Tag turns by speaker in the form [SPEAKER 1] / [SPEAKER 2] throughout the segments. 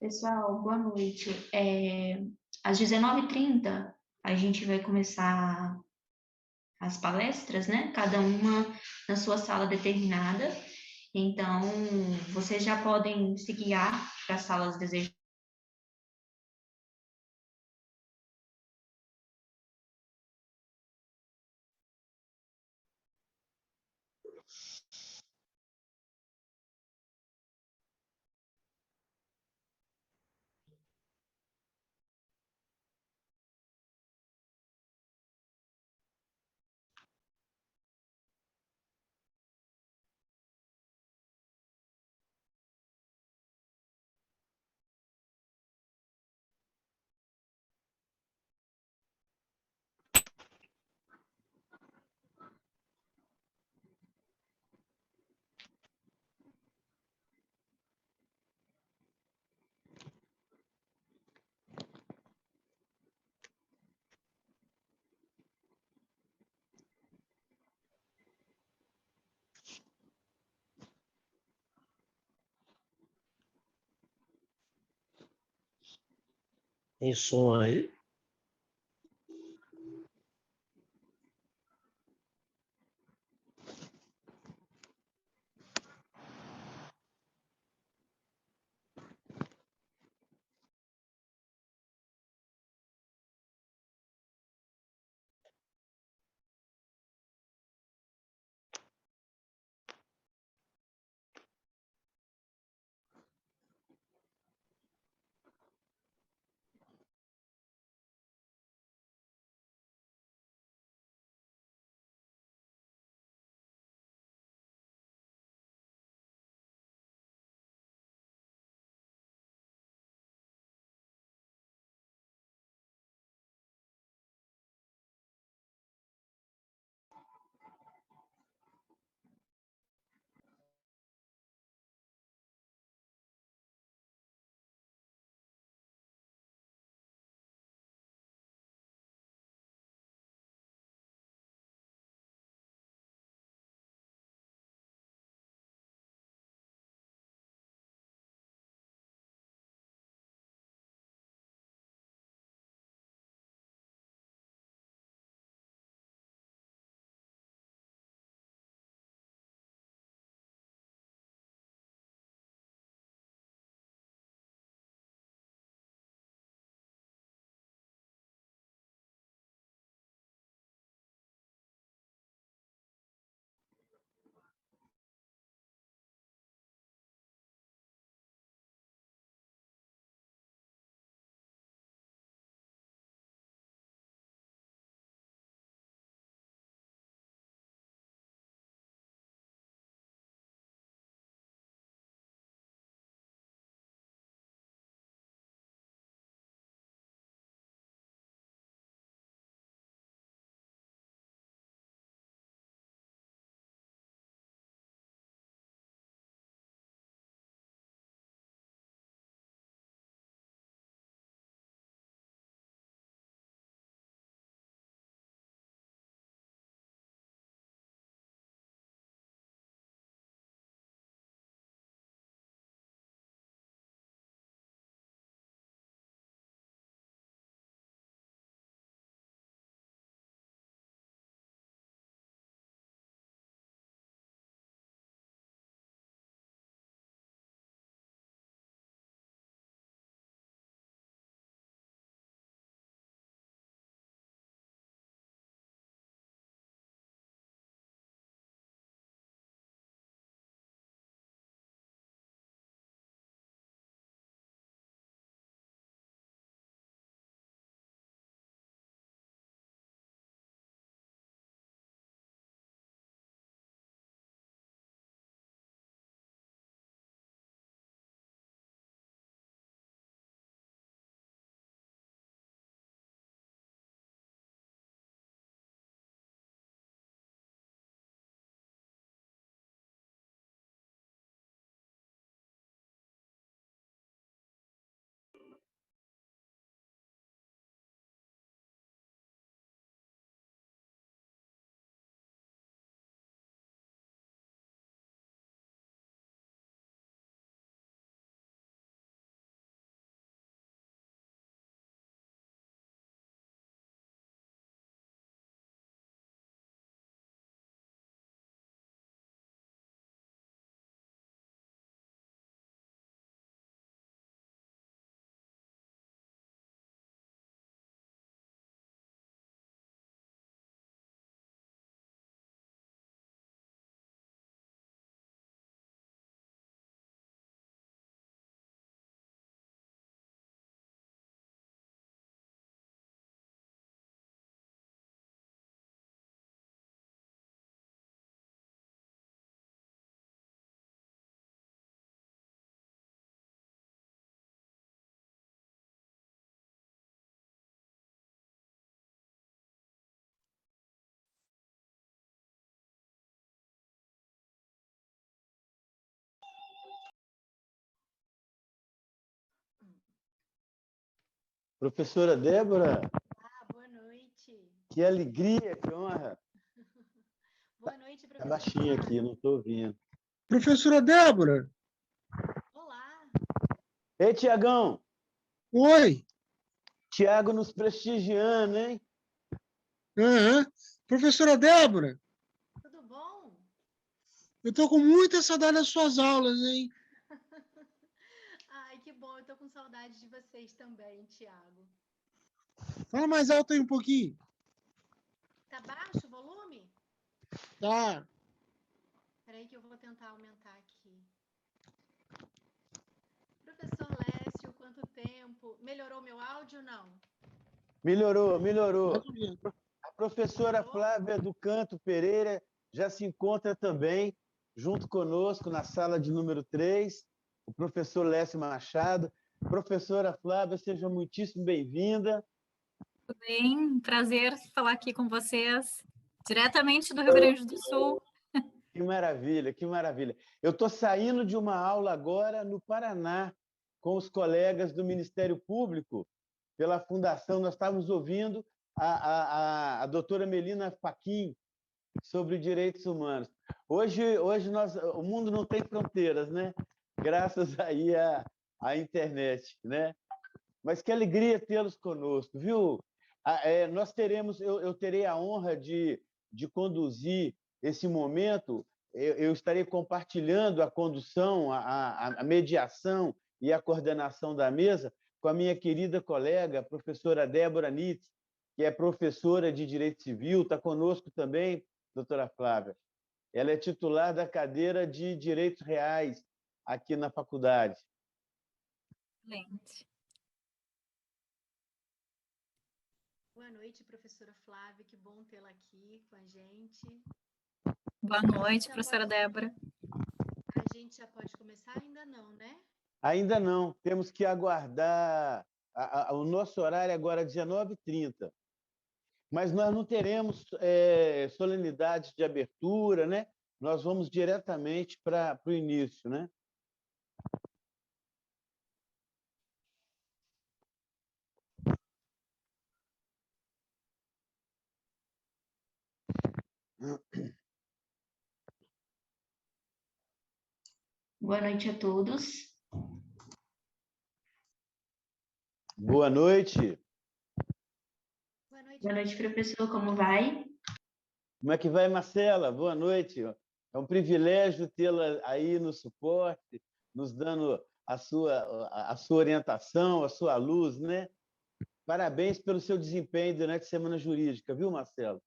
[SPEAKER 1] Pessoal, boa noite. Às 19h30, a gente vai começar as palestras, né? Cada uma na sua sala determinada. Então, vocês já podem se guiar para as salas desejadas.
[SPEAKER 2] Tem som aí?
[SPEAKER 3] Professora Débora,
[SPEAKER 4] Boa noite.
[SPEAKER 3] que alegria, que honra.
[SPEAKER 4] Boa noite,
[SPEAKER 3] Está
[SPEAKER 4] professor
[SPEAKER 3] baixinho aqui,
[SPEAKER 4] Flávio.
[SPEAKER 3] não estou ouvindo.
[SPEAKER 2] Professora Débora,
[SPEAKER 4] Olá.
[SPEAKER 3] Ei, Tiagão,
[SPEAKER 2] oi.
[SPEAKER 3] Tiago nos prestigiando, hein?
[SPEAKER 2] Aham. Professora Débora,
[SPEAKER 4] Tudo bom?
[SPEAKER 2] eu estou com muita saudade das suas aulas, hein?
[SPEAKER 4] Ai, que bom. Eu tô com saudade de vocês também, Tiago.
[SPEAKER 2] Fala mais alto aí um pouquinho.
[SPEAKER 4] Tá baixo o volume?
[SPEAKER 2] Tá.
[SPEAKER 4] Espera aí que eu vou tentar aumentar aqui. Professor Lécio, quanto tempo? Melhorou meu áudio ou não?
[SPEAKER 3] Melhorou,
[SPEAKER 2] Mais
[SPEAKER 3] melhorou.
[SPEAKER 2] ou menos.
[SPEAKER 3] A professora
[SPEAKER 4] Melhorou?
[SPEAKER 3] Flávia do Canto Pereira já se encontra também junto conosco na sala de número 3, o professor Lécio Machado. Professora Flávia, seja muitíssimo bem-vinda.
[SPEAKER 5] Tudo bem? Prazer falar aqui com vocês, diretamente do Rio Grande do Sul.
[SPEAKER 3] Que maravilha, que maravilha. Eu estou saindo de uma aula agora no Paraná, com os colegas do Ministério Público, pela Fundação. Nós estávamos ouvindo a doutora Melina Fachin sobre direitos humanos. Hoje o mundo não tem fronteiras, né? Graças aí à internet, né? Mas que alegria tê-los conosco, viu? Eu terei a honra de conduzir esse momento. Eu estarei compartilhando a condução, a mediação e a coordenação da mesa com a minha querida colega, a professora Débora Nitz, que é professora de Direito Civil, está conosco também, doutora Flávia. Ela é titular da cadeira de Direitos Reais aqui na faculdade.
[SPEAKER 5] Excelente.
[SPEAKER 4] Boa noite, professora Flávia. Que bom tê-la aqui com a gente.
[SPEAKER 5] Boa noite, professora Débora.
[SPEAKER 4] A gente já pode começar? Ainda não, né?
[SPEAKER 3] Ainda não, temos que aguardar. O nosso horário agora é 19h30, mas nós não teremos solenidade de abertura, né? Nós vamos diretamente para o início, né?
[SPEAKER 1] Boa noite a todos.
[SPEAKER 3] Boa noite.
[SPEAKER 4] Boa noite,
[SPEAKER 1] Boa noite, professor. Como vai?
[SPEAKER 3] Como é que vai, Marcela? Boa noite. É um privilégio tê-la aí no suporte, nos dando a sua orientação, a sua luz, né? Parabéns pelo seu desempenho durante a Semana Jurídica, viu, Marcelo?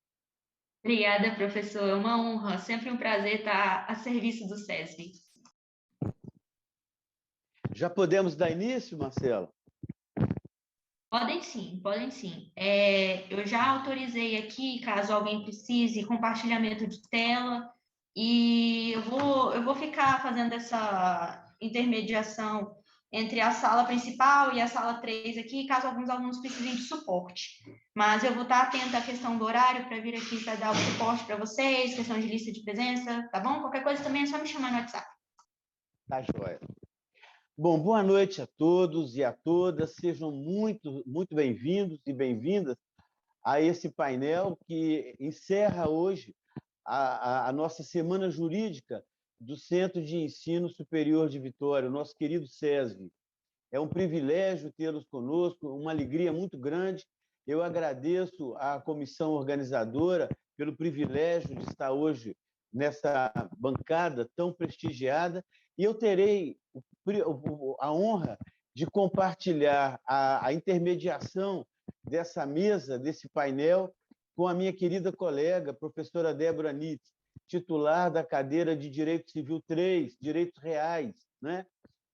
[SPEAKER 1] Obrigada, professor. É uma honra. Sempre um prazer estar a serviço do SESB.
[SPEAKER 3] Já podemos dar início, Marcelo?
[SPEAKER 1] Podem sim, podem sim. Eu já autorizei aqui, caso alguém precise, compartilhamento de tela, e eu vou ficar fazendo essa intermediação entre a sala principal e a sala 3 aqui, caso alguns alunos precisem de suporte. Mas eu vou estar atenta à questão do horário para vir aqui para dar o suporte para vocês, questão de lista de presença, tá bom? Qualquer coisa também é só me chamar no WhatsApp.
[SPEAKER 3] Tá joia. Bom, boa noite a todos e a todas. Sejam muito, muito bem-vindos e bem-vindas a esse painel que encerra hoje a nossa Semana Jurídica do Centro de Ensino Superior de Vitória, o nosso querido SESV. É um privilégio tê-los conosco, uma alegria muito grande. Eu agradeço à comissão organizadora pelo privilégio de estar hoje nessa bancada tão prestigiada, e eu terei a honra de compartilhar a intermediação dessa mesa, desse painel, com a minha querida colega, professora Débora Nitz, titular da cadeira de Direito Civil 3, Direitos Reais, né?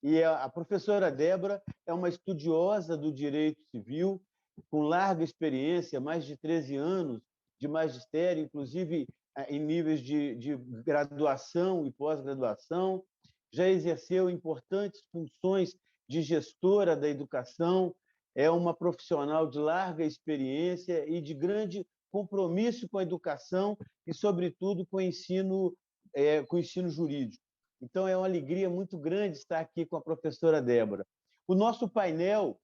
[SPEAKER 3] E a professora Débora é uma estudiosa do direito civil, com larga experiência, mais de 13 anos de magistério, inclusive em níveis de graduação e pós-graduação. Já exerceu importantes funções de gestora da educação, é uma profissional de larga experiência e de grande compromisso com a educação e, sobretudo, com o ensino jurídico. Então, é uma alegria muito grande estar aqui com a professora Débora. O nosso painel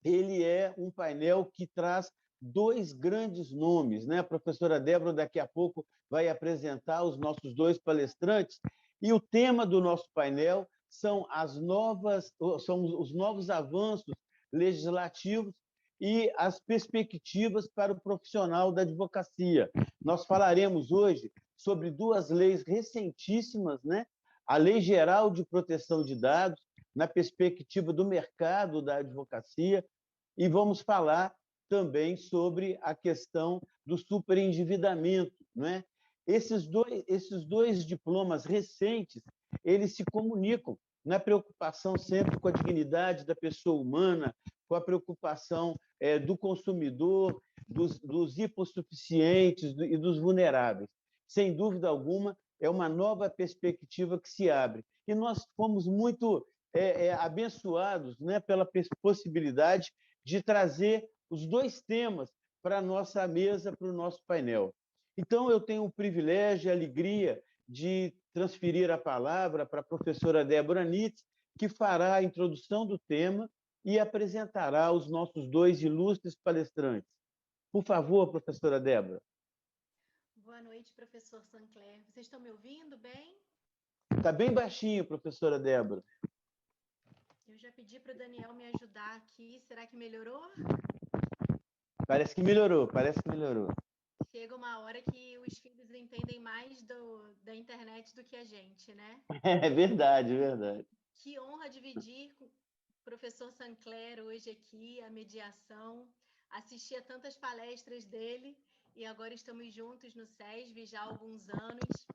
[SPEAKER 3] ele é um painel que traz dois grandes nomes, né? A professora Débora daqui a pouco vai apresentar os nossos dois palestrantes, e o tema do nosso painel são os novos avanços legislativos e as perspectivas para o profissional da advocacia. Nós falaremos hoje sobre duas leis recentíssimas, né? A Lei Geral de Proteção de Dados, na perspectiva do mercado da advocacia, e vamos falar também sobre a questão do superendividamento, né? Esses dois diplomas recentes, eles se comunicam na preocupação sempre com a dignidade da pessoa humana, com a preocupação do consumidor, dos hipossuficientes e dos vulneráveis. Sem dúvida alguma, é uma nova perspectiva que se abre. E nós fomos muito abençoados, né, pela possibilidade de trazer os dois temas para a nossa mesa, para o nosso painel. Então, eu tenho o privilégio e a alegria de transferir a palavra para a professora Débora Nitz, que fará a introdução do tema e apresentará os nossos dois ilustres palestrantes. Por favor, professora Débora.
[SPEAKER 4] Boa noite, professor Sancler. Vocês estão me ouvindo bem?
[SPEAKER 3] Está bem baixinho, professora Débora.
[SPEAKER 4] Eu já pedi para o Daniel me ajudar aqui. Será que melhorou?
[SPEAKER 3] Parece que melhorou, parece que melhorou.
[SPEAKER 4] Chega uma hora que os filhos entendem mais da internet do que a gente, né?
[SPEAKER 3] É verdade, é verdade.
[SPEAKER 4] Que honra dividir com o professor Sancler hoje aqui, a mediação. Assisti a tantas palestras dele e agora estamos juntos no SESV já há alguns anos.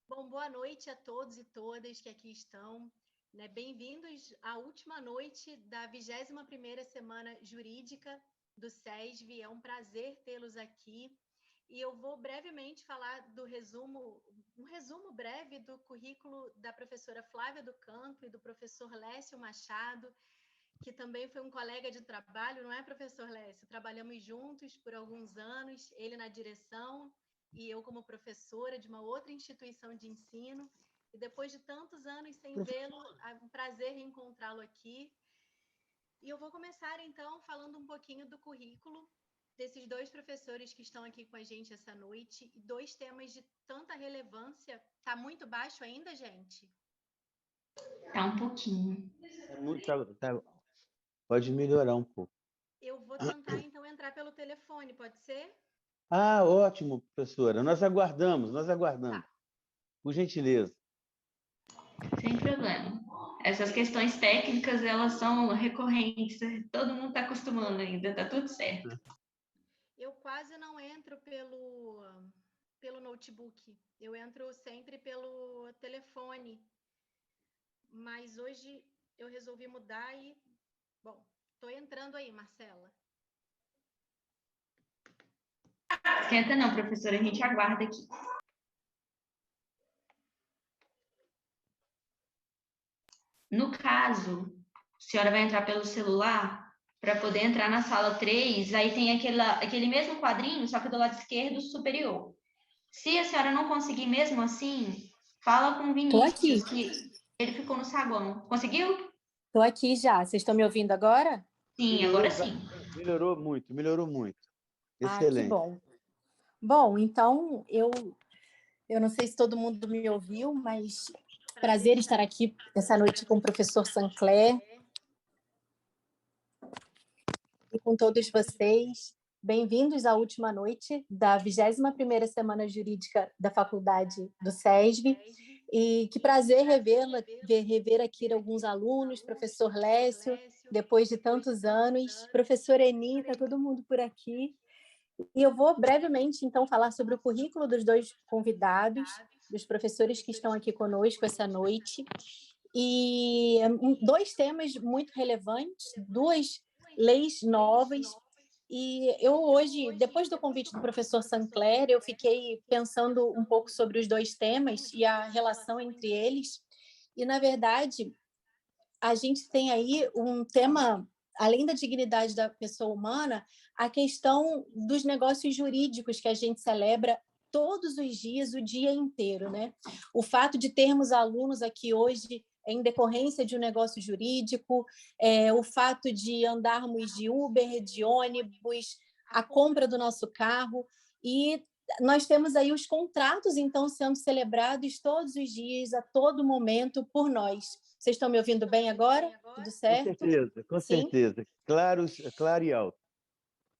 [SPEAKER 4] Bom, boa noite a todos e todas que aqui estão. Né? Bem-vindos à última noite da 21ª Semana Jurídica do SESV. É um prazer tê-los aqui. E eu vou brevemente falar um resumo breve do currículo da professora Flávia do Canto e do professor Lécio Machado, que também foi um colega de trabalho, não é, professor Lécio? Trabalhamos juntos por alguns anos, ele na direção e eu como professora de uma outra instituição de ensino. E depois de tantos anos sem vê-lo, é um prazer reencontrá-lo aqui. E eu vou começar, então, falando um pouquinho do currículo desses dois professores que estão aqui com a gente essa noite, e dois temas de tanta relevância. Está muito baixo ainda, gente?
[SPEAKER 1] Tá um pouquinho.
[SPEAKER 3] Pode melhorar um pouco.
[SPEAKER 4] Eu vou tentar, então, entrar pelo telefone, pode ser?
[SPEAKER 3] Ah, ótimo, professora. Nós aguardamos.
[SPEAKER 4] Tá.
[SPEAKER 3] Por gentileza.
[SPEAKER 1] Sem problema. Essas questões técnicas, elas são recorrentes, todo mundo está acostumando ainda, tá tudo certo.
[SPEAKER 4] Eu quase não entro pelo notebook, eu entro sempre pelo telefone, mas hoje eu resolvi mudar e, bom, estou entrando aí, Marcela.
[SPEAKER 1] Esquenta não, professora, a gente aguarda aqui. No caso, a senhora vai entrar pelo celular, para poder entrar na sala 3, aí tem aquele mesmo quadrinho, só que do lado esquerdo superior. Se a senhora não conseguir mesmo assim, fala com o Vinícius, que ele ficou no saguão. Conseguiu?
[SPEAKER 6] Estou aqui já. Vocês estão me ouvindo agora?
[SPEAKER 1] Sim, agora sim.
[SPEAKER 3] Melhorou muito, melhorou muito.
[SPEAKER 6] Excelente.
[SPEAKER 3] Que
[SPEAKER 6] bom. Bom, então, eu não sei se todo mundo me ouviu, mas prazer estar aqui essa noite com o professor Sancler e com todos vocês. Bem-vindos à última noite da 21ª Semana Jurídica da Faculdade do SESV. E que prazer rever aqui alguns alunos, professor Lécio, depois de tantos anos, professora Enita, todo mundo por aqui. E eu vou brevemente, então, falar sobre o currículo dos dois convidados, dos professores que estão aqui conosco essa noite. E dois temas muito relevantes, duas leis novas. E eu hoje, depois do convite do professor Sancler, eu fiquei pensando um pouco sobre os dois temas e a relação entre eles. E, na verdade, a gente tem aí um tema, além da dignidade da pessoa humana, a questão dos negócios jurídicos que a gente celebra todos os dias, o dia inteiro, né? O fato de termos alunos aqui hoje em decorrência de um negócio jurídico, o fato de andarmos de Uber, de ônibus, a compra do nosso carro, e nós temos aí os contratos, então, sendo celebrados todos os dias, a todo momento, por nós. Vocês estão me ouvindo bem agora? Tudo certo?
[SPEAKER 3] Com
[SPEAKER 6] Sim?
[SPEAKER 3] certeza. Claro e alto.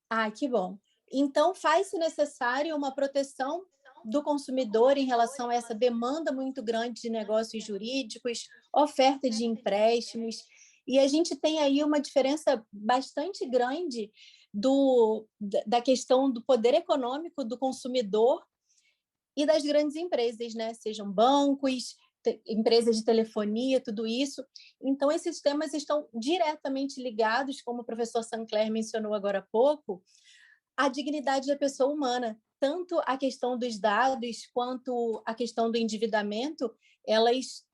[SPEAKER 6] Ah, que bom. Então, faz-se necessário uma proteção do consumidor em relação a essa demanda muito grande de negócios jurídicos, oferta de empréstimos, e a gente tem aí uma diferença bastante grande da questão do poder econômico do consumidor e das grandes empresas, né? Sejam bancos, empresas de telefonia, tudo isso. Então, esses temas estão diretamente ligados, como o professor Sancler mencionou agora há pouco, à dignidade da pessoa humana. Tanto a questão dos dados quanto a questão do endividamento, elas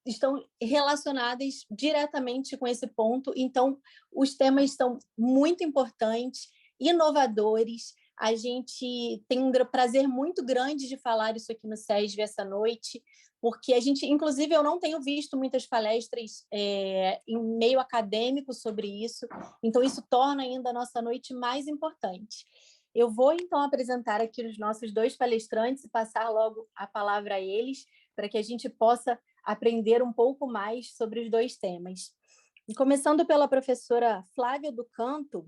[SPEAKER 6] estão relacionadas diretamente com esse ponto. Então, os temas são muito importantes, inovadores. A gente tem um prazer muito grande de falar isso aqui no SESV essa noite, porque a gente, inclusive, eu não tenho visto muitas palestras em meio acadêmico sobre isso, então isso torna ainda a nossa noite mais importante. Eu vou, então, apresentar aqui os nossos dois palestrantes e passar logo a palavra a eles, para que a gente possa aprender um pouco mais sobre os dois temas. E começando pela professora Flávia do Canto,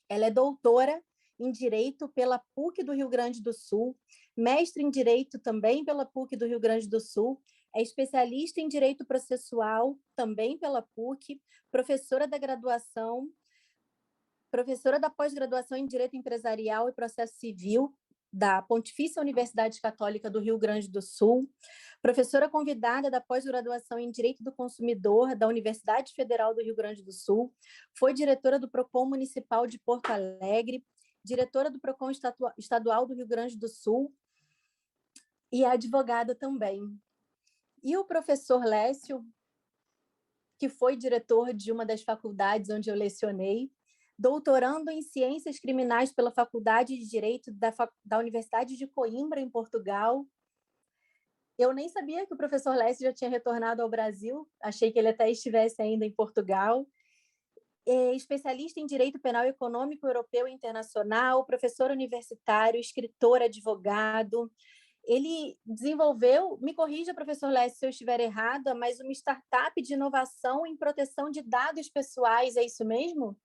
[SPEAKER 6] ela é doutora em Direito pela PUC do Rio Grande do Sul, mestre em Direito também pela PUC do Rio Grande do Sul, é especialista em Direito Processual também pela PUC, professora da graduação, professora da pós-graduação em Direito Empresarial e Processo Civil da Pontifícia Universidade Católica do Rio Grande do Sul, professora convidada da pós-graduação em Direito do Consumidor da Universidade Federal do Rio Grande do Sul, foi diretora do PROCON Municipal de Porto Alegre, diretora do PROCON Estadual do Rio Grande do Sul e é advogada também. E o professor Lécio, que foi diretor de uma das faculdades onde eu lecionei, doutorando em Ciências Criminais pela Faculdade de Direito da Universidade de Coimbra, em Portugal. Eu nem sabia que o professor Lécio já tinha retornado ao Brasil, achei que ele até estivesse ainda em Portugal. É especialista em Direito Penal Econômico Europeu e Internacional, professor universitário, escritor, advogado. Ele desenvolveu, me corrija, professor Lécio, se eu estiver errada, mas uma startup de inovação em proteção de dados pessoais, é isso mesmo?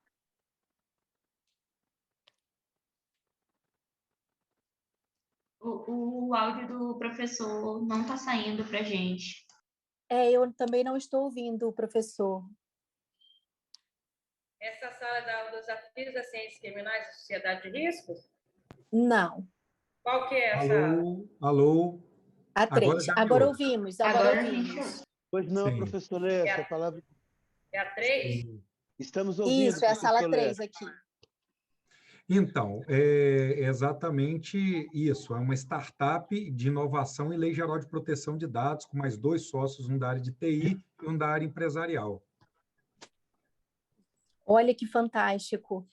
[SPEAKER 1] O áudio do professor não está saindo para a gente.
[SPEAKER 6] Eu também não estou ouvindo o professor.
[SPEAKER 7] Essa sala da aula dos desafios das ciências criminais e sociedade de riscos?
[SPEAKER 6] Não.
[SPEAKER 7] Qual que é essa?
[SPEAKER 8] Alô?
[SPEAKER 6] A 3. Agora ouvimos. Agora ouvimos.
[SPEAKER 3] Pois não,
[SPEAKER 8] Sim.
[SPEAKER 3] professor Lécio, a palavra...
[SPEAKER 7] É a 3?
[SPEAKER 3] Estamos ouvindo.
[SPEAKER 6] Isso, é a sala 3 aqui.
[SPEAKER 8] Então, é exatamente isso. É uma startup de inovação em lei geral de proteção de dados, com mais 2 sócios, um da área de TI e um da área empresarial.
[SPEAKER 6] Olha que fantástico.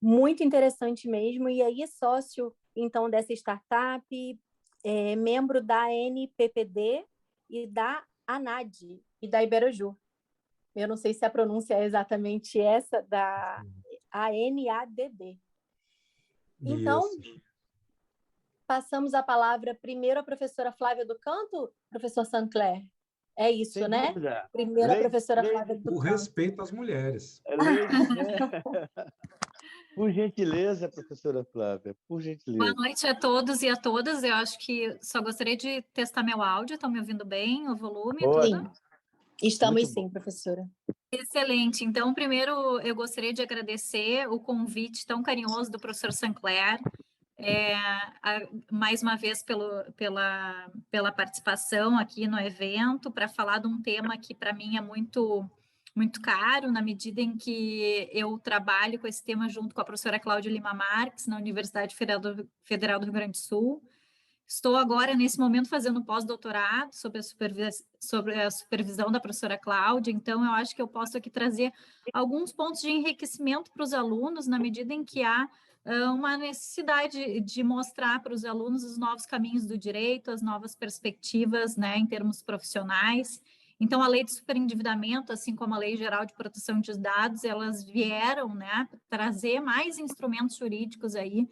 [SPEAKER 6] Muito interessante mesmo. E aí, sócio, então, dessa startup, membro da ANPPD e da ANAD e da Iberojur. Eu não sei se a pronúncia é exatamente essa, da ANADB. Então, passamos a palavra primeiro à professora Flávia do Canto, professor Sancler. É isso,
[SPEAKER 3] Sem
[SPEAKER 6] né?
[SPEAKER 3] dúvida.
[SPEAKER 6] Primeiro a professora Flávia do Canto.
[SPEAKER 8] O respeito às mulheres.
[SPEAKER 3] Por gentileza, professora Flávia, por gentileza.
[SPEAKER 5] Boa noite a todos e a todas. Eu acho que só gostaria de testar meu áudio. Estão me ouvindo bem? O volume?
[SPEAKER 6] Sim.
[SPEAKER 5] Tudo?
[SPEAKER 6] Estamos sim, professora.
[SPEAKER 5] Excelente. Então, primeiro, eu gostaria de agradecer o convite tão carinhoso do professor Sancler, mais uma vez pela participação aqui no evento, para falar de um tema que, para mim, é muito caro, na medida em que eu trabalho com esse tema junto com a professora Cláudia Lima Marques, na Universidade Federal do Rio Grande do Sul. Estou agora, nesse momento, fazendo pós-doutorado sobre a supervisão da professora Cláudia, então eu acho que eu posso aqui trazer alguns pontos de enriquecimento para os alunos, na medida em que há uma necessidade de mostrar para os alunos os novos caminhos do direito, as novas perspectivas, né, em termos profissionais. Então, a lei de superendividamento, assim como a lei geral de proteção de dados, elas vieram, né, trazer mais instrumentos jurídicos aí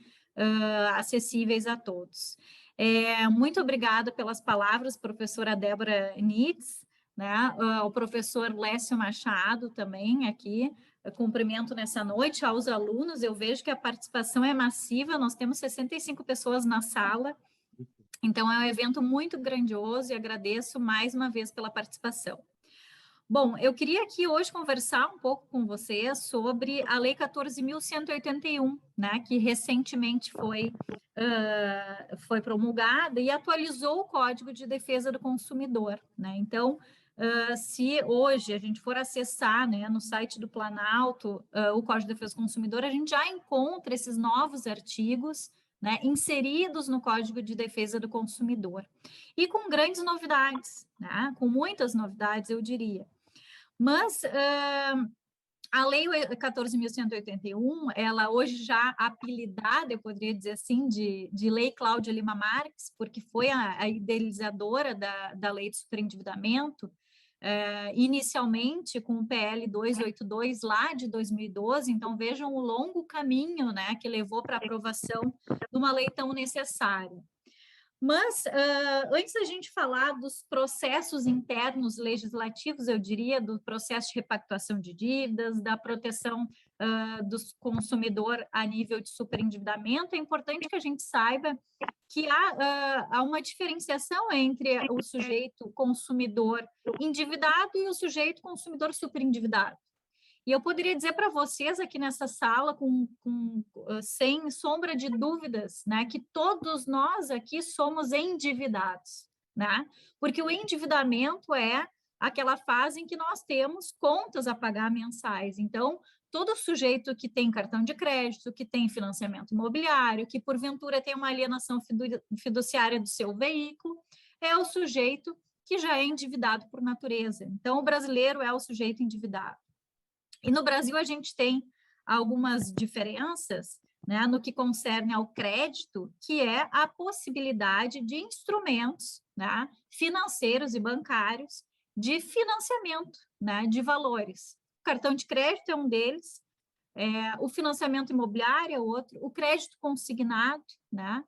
[SPEAKER 5] acessíveis a todos. Muito obrigada pelas palavras, professora Débora Nitz, né, o professor Lécio Machado também aqui. Eu cumprimento nessa noite aos alunos, eu vejo que a participação é massiva, nós temos 65 pessoas na sala, então é um evento muito grandioso e agradeço mais uma vez pela participação. Bom, eu queria aqui hoje conversar um pouco com vocês sobre a Lei 14.181, né, que recentemente foi promulgada e atualizou o Código de Defesa do Consumidor, né? Então, se hoje a gente for acessar, né, no site do Planalto o Código de Defesa do Consumidor, a gente já encontra esses novos artigos, né, inseridos no Código de Defesa do Consumidor. E com grandes novidades, né, com muitas novidades, eu diria. Mas a Lei 14.181, ela hoje já apelidada, eu poderia dizer assim, de Lei Cláudia Lima Marques, porque foi a idealizadora da Lei de Superendividamento, inicialmente com o PL 282 lá de 2012, então vejam o longo caminho, né, que levou para a aprovação de uma lei tão necessária. Mas, antes da gente falar dos processos internos legislativos, eu diria, do processo de repactuação de dívidas, da proteção do consumidor a nível de superendividamento, é importante que a gente saiba que há uma diferenciação entre o sujeito consumidor endividado e o sujeito consumidor superendividado. E eu poderia dizer para vocês aqui nessa sala, sem sombra de dúvidas, né, que todos nós aqui somos endividados, né? Porque o endividamento é aquela fase em que nós temos contas a pagar mensais. Então, todo sujeito que tem cartão de crédito, que tem financiamento imobiliário, que porventura tem uma alienação fiduciária do seu veículo, é o sujeito que já é endividado por natureza. Então, o brasileiro é o sujeito endividado. E no Brasil a gente tem algumas diferenças, né, no que concerne ao crédito, que é a possibilidade de instrumentos, né, financeiros e bancários de financiamento, né, de valores. O cartão de crédito é um deles, o financiamento imobiliário é outro, o crédito consignado, né?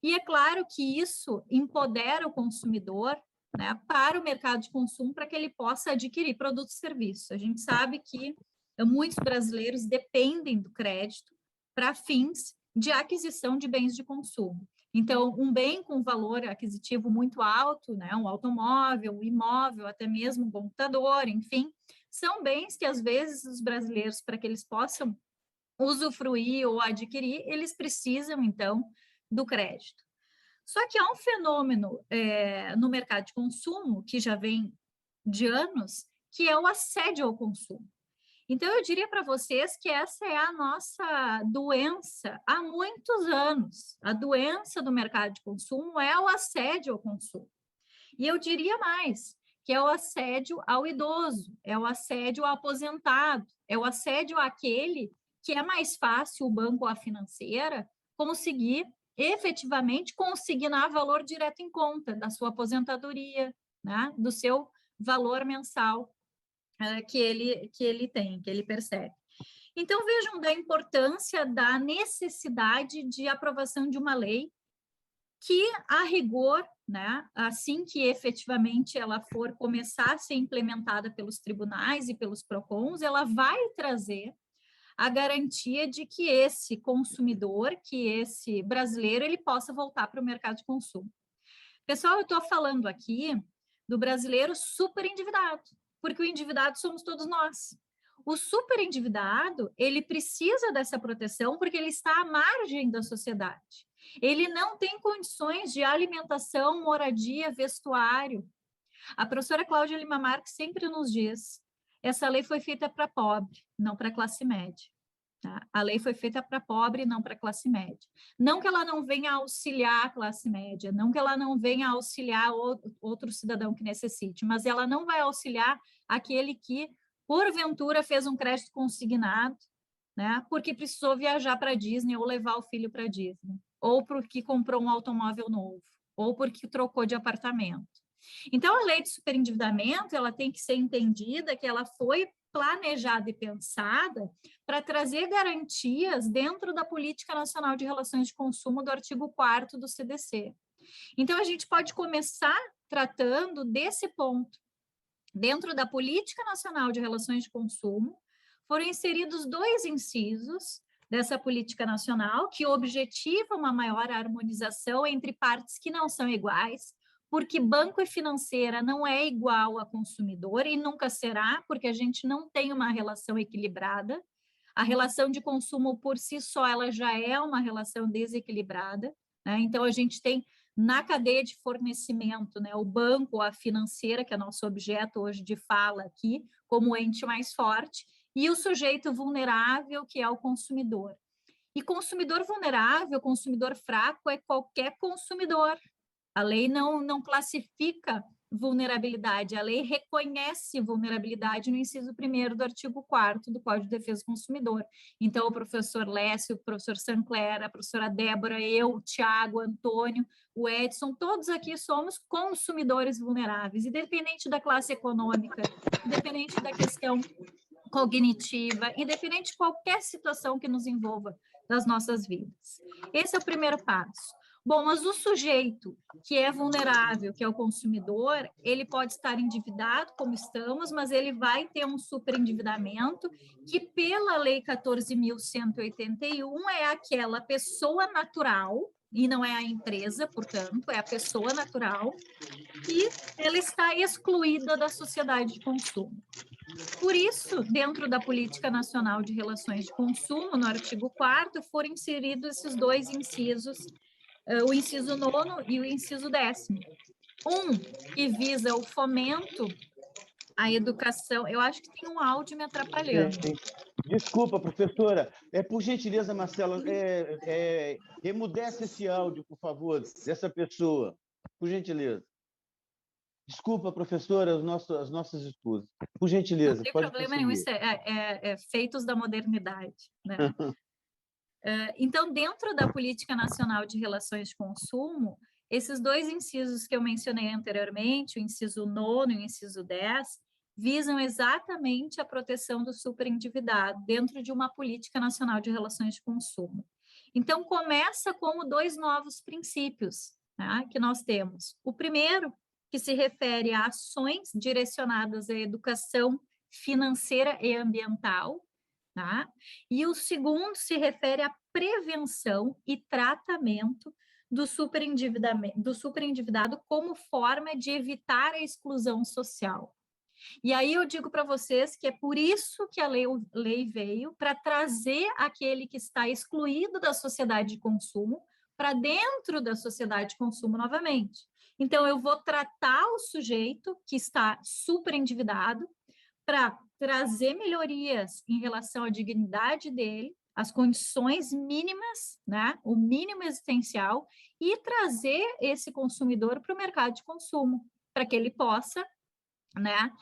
[SPEAKER 5] E é claro que isso empodera o consumidor, né, para o mercado de consumo, para que ele possa adquirir produtos e serviços. A gente sabe que muitos brasileiros dependem do crédito para fins de aquisição de bens de consumo. Então, um bem com valor aquisitivo muito alto, né, um automóvel, um imóvel, até mesmo um computador, enfim, são bens que, às vezes, os brasileiros, para que eles possam usufruir ou adquirir, eles precisam, então, do crédito. Só que há um fenômeno no mercado de consumo, que já vem de anos, que é o assédio ao consumo. Então, eu diria para vocês que essa é a nossa doença há muitos anos. A doença do mercado de consumo é o assédio ao consumo. E eu diria mais, que é o assédio ao idoso, é o assédio ao aposentado, é o assédio àquele que é mais fácil o banco ou a financeira conseguir efetivamente consignar valor direto em conta da sua aposentadoria, né, do seu valor mensal que ele tem, que ele percebe. Então, vejam da importância da necessidade de aprovação de uma lei que, a rigor, né, assim que efetivamente ela for começar a ser implementada pelos tribunais e pelos PROCONs, ela vai trazer a garantia de que esse consumidor, que esse brasileiro, ele possa voltar para o mercado de consumo. Pessoal, eu estou falando aqui do brasileiro super endividado, porque o endividado somos todos nós. O super endividado, ele precisa dessa proteção porque ele está à margem da sociedade. Ele não tem condições de alimentação, moradia, vestuário. A professora Cláudia Lima Marques sempre nos diz, essa lei foi feita para pobre, não para classe média. Tá? A lei foi feita para pobre, não para classe média. Não que ela não venha auxiliar a classe média, não que ela não venha auxiliar outro cidadão que necessite, mas ela não vai auxiliar aquele que, porventura, fez um crédito consignado, né? Porque precisou viajar para a Disney ou levar o filho para a Disney, ou porque comprou um automóvel novo, ou porque trocou de apartamento. Então, a lei de superendividamento, ela tem que ser entendida que ela foi planejada e pensada para trazer garantias dentro da Política Nacional de Relações de Consumo do artigo 4º do CDC. Então, a gente pode começar tratando desse ponto. Dentro da Política Nacional de Relações de Consumo, foram inseridos 2 incisos dessa política nacional que objetivam uma maior harmonização entre partes que não são iguais, porque banco e financeira não é igual a consumidor e nunca será, porque a gente não tem uma relação equilibrada. A relação de consumo por si só, ela já é uma relação desequilibrada, né? Então, a gente tem na cadeia de fornecimento, né, o banco, a financeira, que é nosso objeto hoje de fala aqui, como ente mais forte, e o sujeito vulnerável, que é o consumidor. E consumidor vulnerável, consumidor fraco, é qualquer consumidor. A lei não classifica vulnerabilidade, a lei reconhece vulnerabilidade no inciso 1º do artigo 4º do Código de Defesa do Consumidor. Então, o professor Lécio, o professor Sancler, a professora Débora, eu, o Tiago, o Antônio, o Edson, todos aqui somos consumidores vulneráveis, independente da classe econômica, independente da questão cognitiva, independente de qualquer situação que nos envolva nas nossas vidas. Esse é o primeiro passo. Bom, mas o sujeito que é vulnerável, que é o consumidor, ele pode estar endividado, como estamos, mas ele vai ter um superendividamento que, pela Lei 14.181, é aquela pessoa natural, e não é a empresa, portanto, é a pessoa natural, e ela está excluída da sociedade de consumo. Por isso, dentro da Política Nacional de Relações de Consumo, no artigo 4º, foram inseridos esses 2 incisos, o inciso 9º e o inciso 10º. Um que visa o fomento à educação. Eu acho que tem um áudio me atrapalhando.
[SPEAKER 3] Desculpa, professora. Por gentileza, Marcela, emudece esse áudio, por favor, dessa pessoa. Por gentileza. Desculpa, professora, as nossas esposas. Por gentileza,
[SPEAKER 5] não tem
[SPEAKER 3] pode
[SPEAKER 5] problema nenhum, isso é feitos da modernidade, né? Então, dentro da Política Nacional de Relações de Consumo, esses 2 incisos que eu mencionei anteriormente, o inciso 9º e o inciso 10, visam exatamente a proteção do superendividado dentro de uma Política Nacional de Relações de Consumo. Então, começa com 2 novos princípios, tá, que nós temos. O primeiro, que se refere a ações direcionadas à educação financeira e ambiental, tá? E o segundo se refere à prevenção e tratamento do superendividado como forma de evitar a exclusão social. E aí eu digo para vocês que é por isso que a lei veio, para trazer aquele que está excluído da sociedade de consumo para dentro da sociedade de consumo novamente. Então, eu vou tratar o sujeito que está superendividado para trazer melhorias em relação à dignidade dele, as condições mínimas, né, o mínimo existencial, e trazer esse consumidor para o mercado de consumo, para que ele possa, né,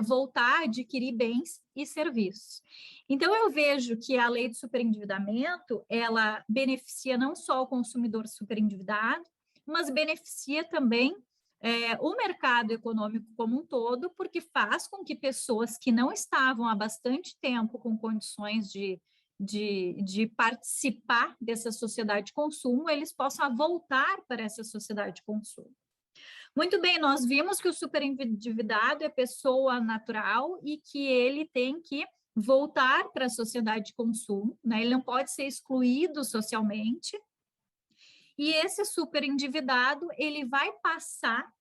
[SPEAKER 5] voltar a adquirir bens e serviços. Então, eu vejo que a lei de superendividamento, ela beneficia não só o consumidor superendividado, mas beneficia também o mercado econômico como um todo, porque faz com que pessoas que não estavam há bastante tempo com condições de participar dessa sociedade de consumo, eles possam voltar para essa sociedade de consumo. Muito bem, nós vimos que o superendividado é pessoa natural e que ele tem que voltar para a sociedade de consumo, né? Ele não pode ser excluído socialmente. E esse superendividado, ele vai passar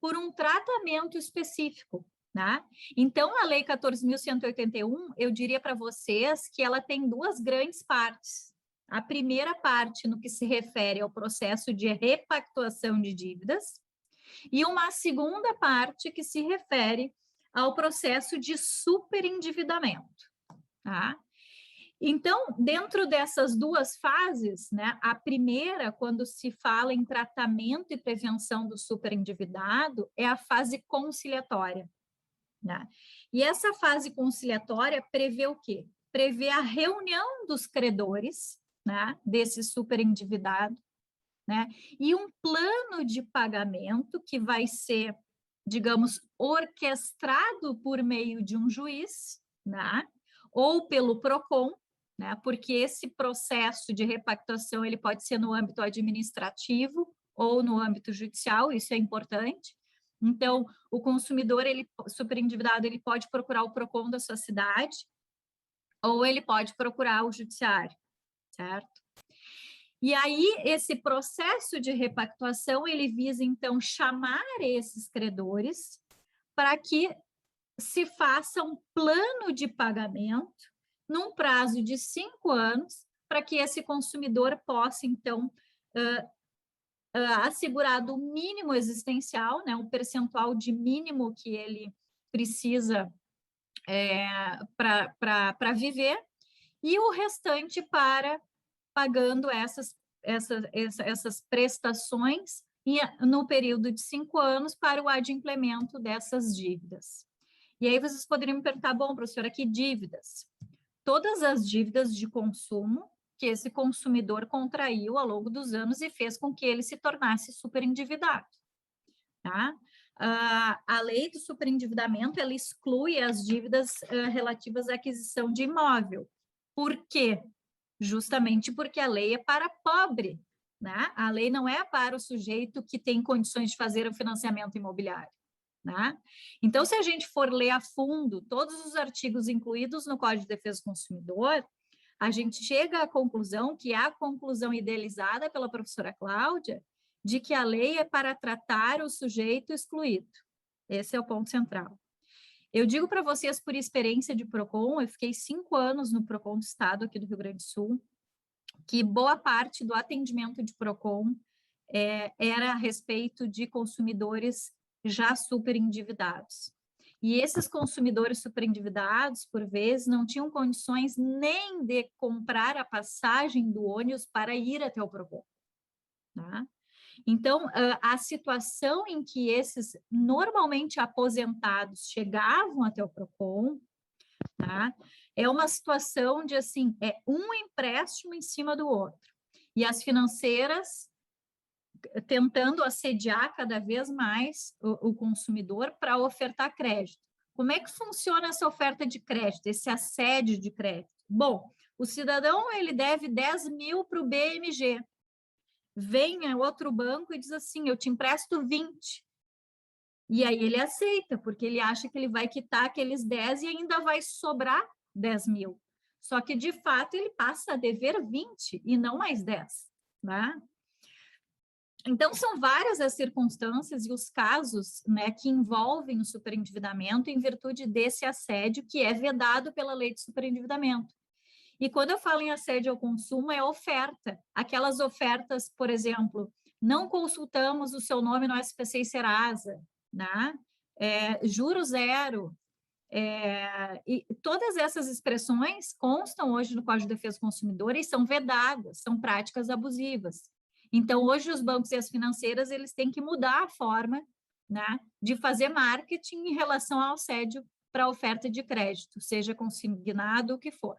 [SPEAKER 5] por um tratamento específico, né? Então, a Lei 14.181, eu diria para vocês que ela tem 2 grandes partes. A primeira parte, no que se refere ao processo de repactuação de dívidas, e uma segunda parte que se refere ao processo de superendividamento, tá? Então, dentro dessas 2 fases, né, a primeira, quando se fala em tratamento e prevenção do superendividado, é a fase conciliatória, né? E essa fase conciliatória prevê o quê? prevê a reunião dos credores, né, desse superendividado, né, e um plano de pagamento que vai ser, digamos, orquestrado por meio de um juiz, né, ou pelo PROCON, né, porque esse processo de repactuação ele pode ser no âmbito administrativo ou no âmbito judicial, isso é importante. Então, o consumidor, superendividado, ele pode procurar o PROCON da sua cidade, ou ele pode procurar o judiciário, certo? E aí, esse processo de repactuação, ele visa, então, chamar esses credores para que se faça um plano de pagamento num prazo de 5 anos, para que esse consumidor possa, então, assegurar do mínimo existencial, né, um percentual de mínimo que ele precisa para viver, e o restante pagando essas prestações no período de 5 anos para o adimplemento dessas dívidas. E aí vocês poderiam me perguntar, bom, professora, que dívidas? Todas as dívidas de consumo que esse consumidor contraiu ao longo dos anos e fez com que ele se tornasse superendividado, tá? A lei do superendividamento, ela exclui as dívidas relativas à aquisição de imóvel. Por quê? Justamente porque a lei é para pobre, né? A lei não é para o sujeito que tem condições de fazer o financiamento imobiliário, né? Então, se a gente for ler a fundo todos os artigos incluídos no Código de Defesa do Consumidor, a gente chega à conclusão, que é a conclusão idealizada pela professora Cláudia, de que a lei é para tratar o sujeito excluído. Esse é o ponto central. Eu digo para vocês, por experiência de PROCON, eu fiquei 5 anos no PROCON do Estado, aqui do Rio Grande do Sul, que boa parte do atendimento de PROCON era a respeito de consumidores já superendividados. E esses consumidores superendividados, por vezes, não tinham condições nem de comprar a passagem do ônibus para ir até o PROCON, tá? Então, a situação em que esses normalmente aposentados chegavam até o PROCON, tá? É uma situação de, assim, um empréstimo em cima do outro. E as financeiras tentando assediar cada vez mais o consumidor para ofertar crédito. Como é que funciona essa oferta de crédito, esse assédio de crédito? Bom, o cidadão ele deve 10 mil para o BMG. Vem outro banco e diz assim, eu te empresto 20. E aí ele aceita, porque ele acha que ele vai quitar aqueles 10 e ainda vai sobrar 10 mil. Só que, de fato, ele passa a dever 20 e não mais 10, né? Então, são várias as circunstâncias e os casos, né, que envolvem o superendividamento em virtude desse assédio que é vedado pela lei de superendividamento. E quando eu falo em assédio ao consumo, é oferta. Aquelas ofertas, por exemplo, não consultamos o seu nome no SPC e Serasa, né? Juro zero. E todas essas expressões constam hoje no Código de Defesa do Consumidor e são vedadas, são práticas abusivas. Então, hoje, os bancos e as financeiras, eles têm que mudar a forma, né, de fazer marketing em relação ao assédio para a oferta de crédito, seja consignado, o que for,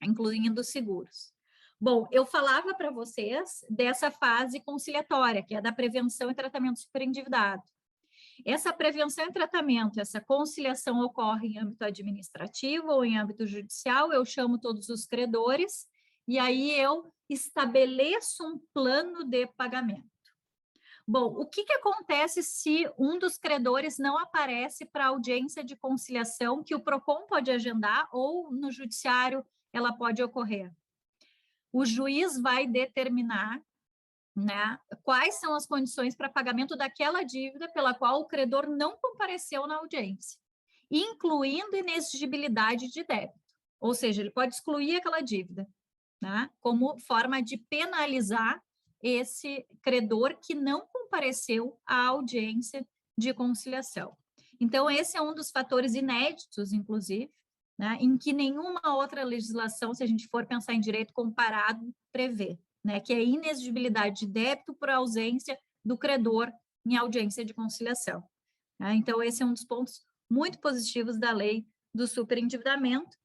[SPEAKER 5] incluindo seguros. Bom, eu falava para vocês dessa fase conciliatória, que é da prevenção e tratamento superendividado. Essa prevenção e tratamento, essa conciliação ocorre em âmbito administrativo ou em âmbito judicial, eu chamo todos os credores, e aí eu estabeleço um plano de pagamento. Bom, o que acontece se um dos credores não aparece para a audiência de conciliação que o PROCON pode agendar ou no judiciário ela pode ocorrer? O juiz vai determinar, né, quais são as condições para pagamento daquela dívida pela qual o credor não compareceu na audiência, incluindo inexigibilidade de débito. Ou seja, ele pode excluir aquela dívida, né, como forma de penalizar esse credor que não compareceu à audiência de conciliação. Então, esse é um dos fatores inéditos, inclusive, né, em que nenhuma outra legislação, se a gente for pensar em direito comparado, prevê, né, que é a inexigibilidade de débito por ausência do credor em audiência de conciliação. Né? Então, esse é um dos pontos muito positivos da lei do superendividamento.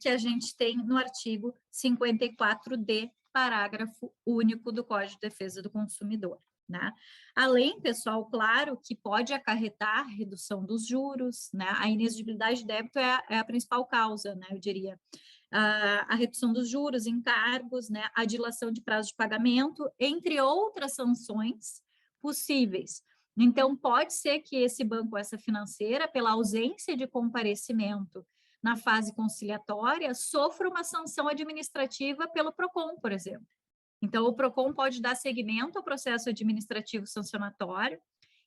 [SPEAKER 5] que a gente tem no artigo 54D, parágrafo único do Código de Defesa do Consumidor, né? Além, pessoal, claro, que pode acarretar redução dos juros, né? A inexigibilidade de débito é a principal causa, né? Eu diria. A redução dos juros, encargos, né? A dilação de prazo de pagamento, entre outras sanções possíveis. Então, pode ser que esse banco, essa financeira, pela ausência de comparecimento na fase conciliatória, sofra uma sanção administrativa pelo PROCON, por exemplo. Então, o PROCON pode dar seguimento ao processo administrativo sancionatório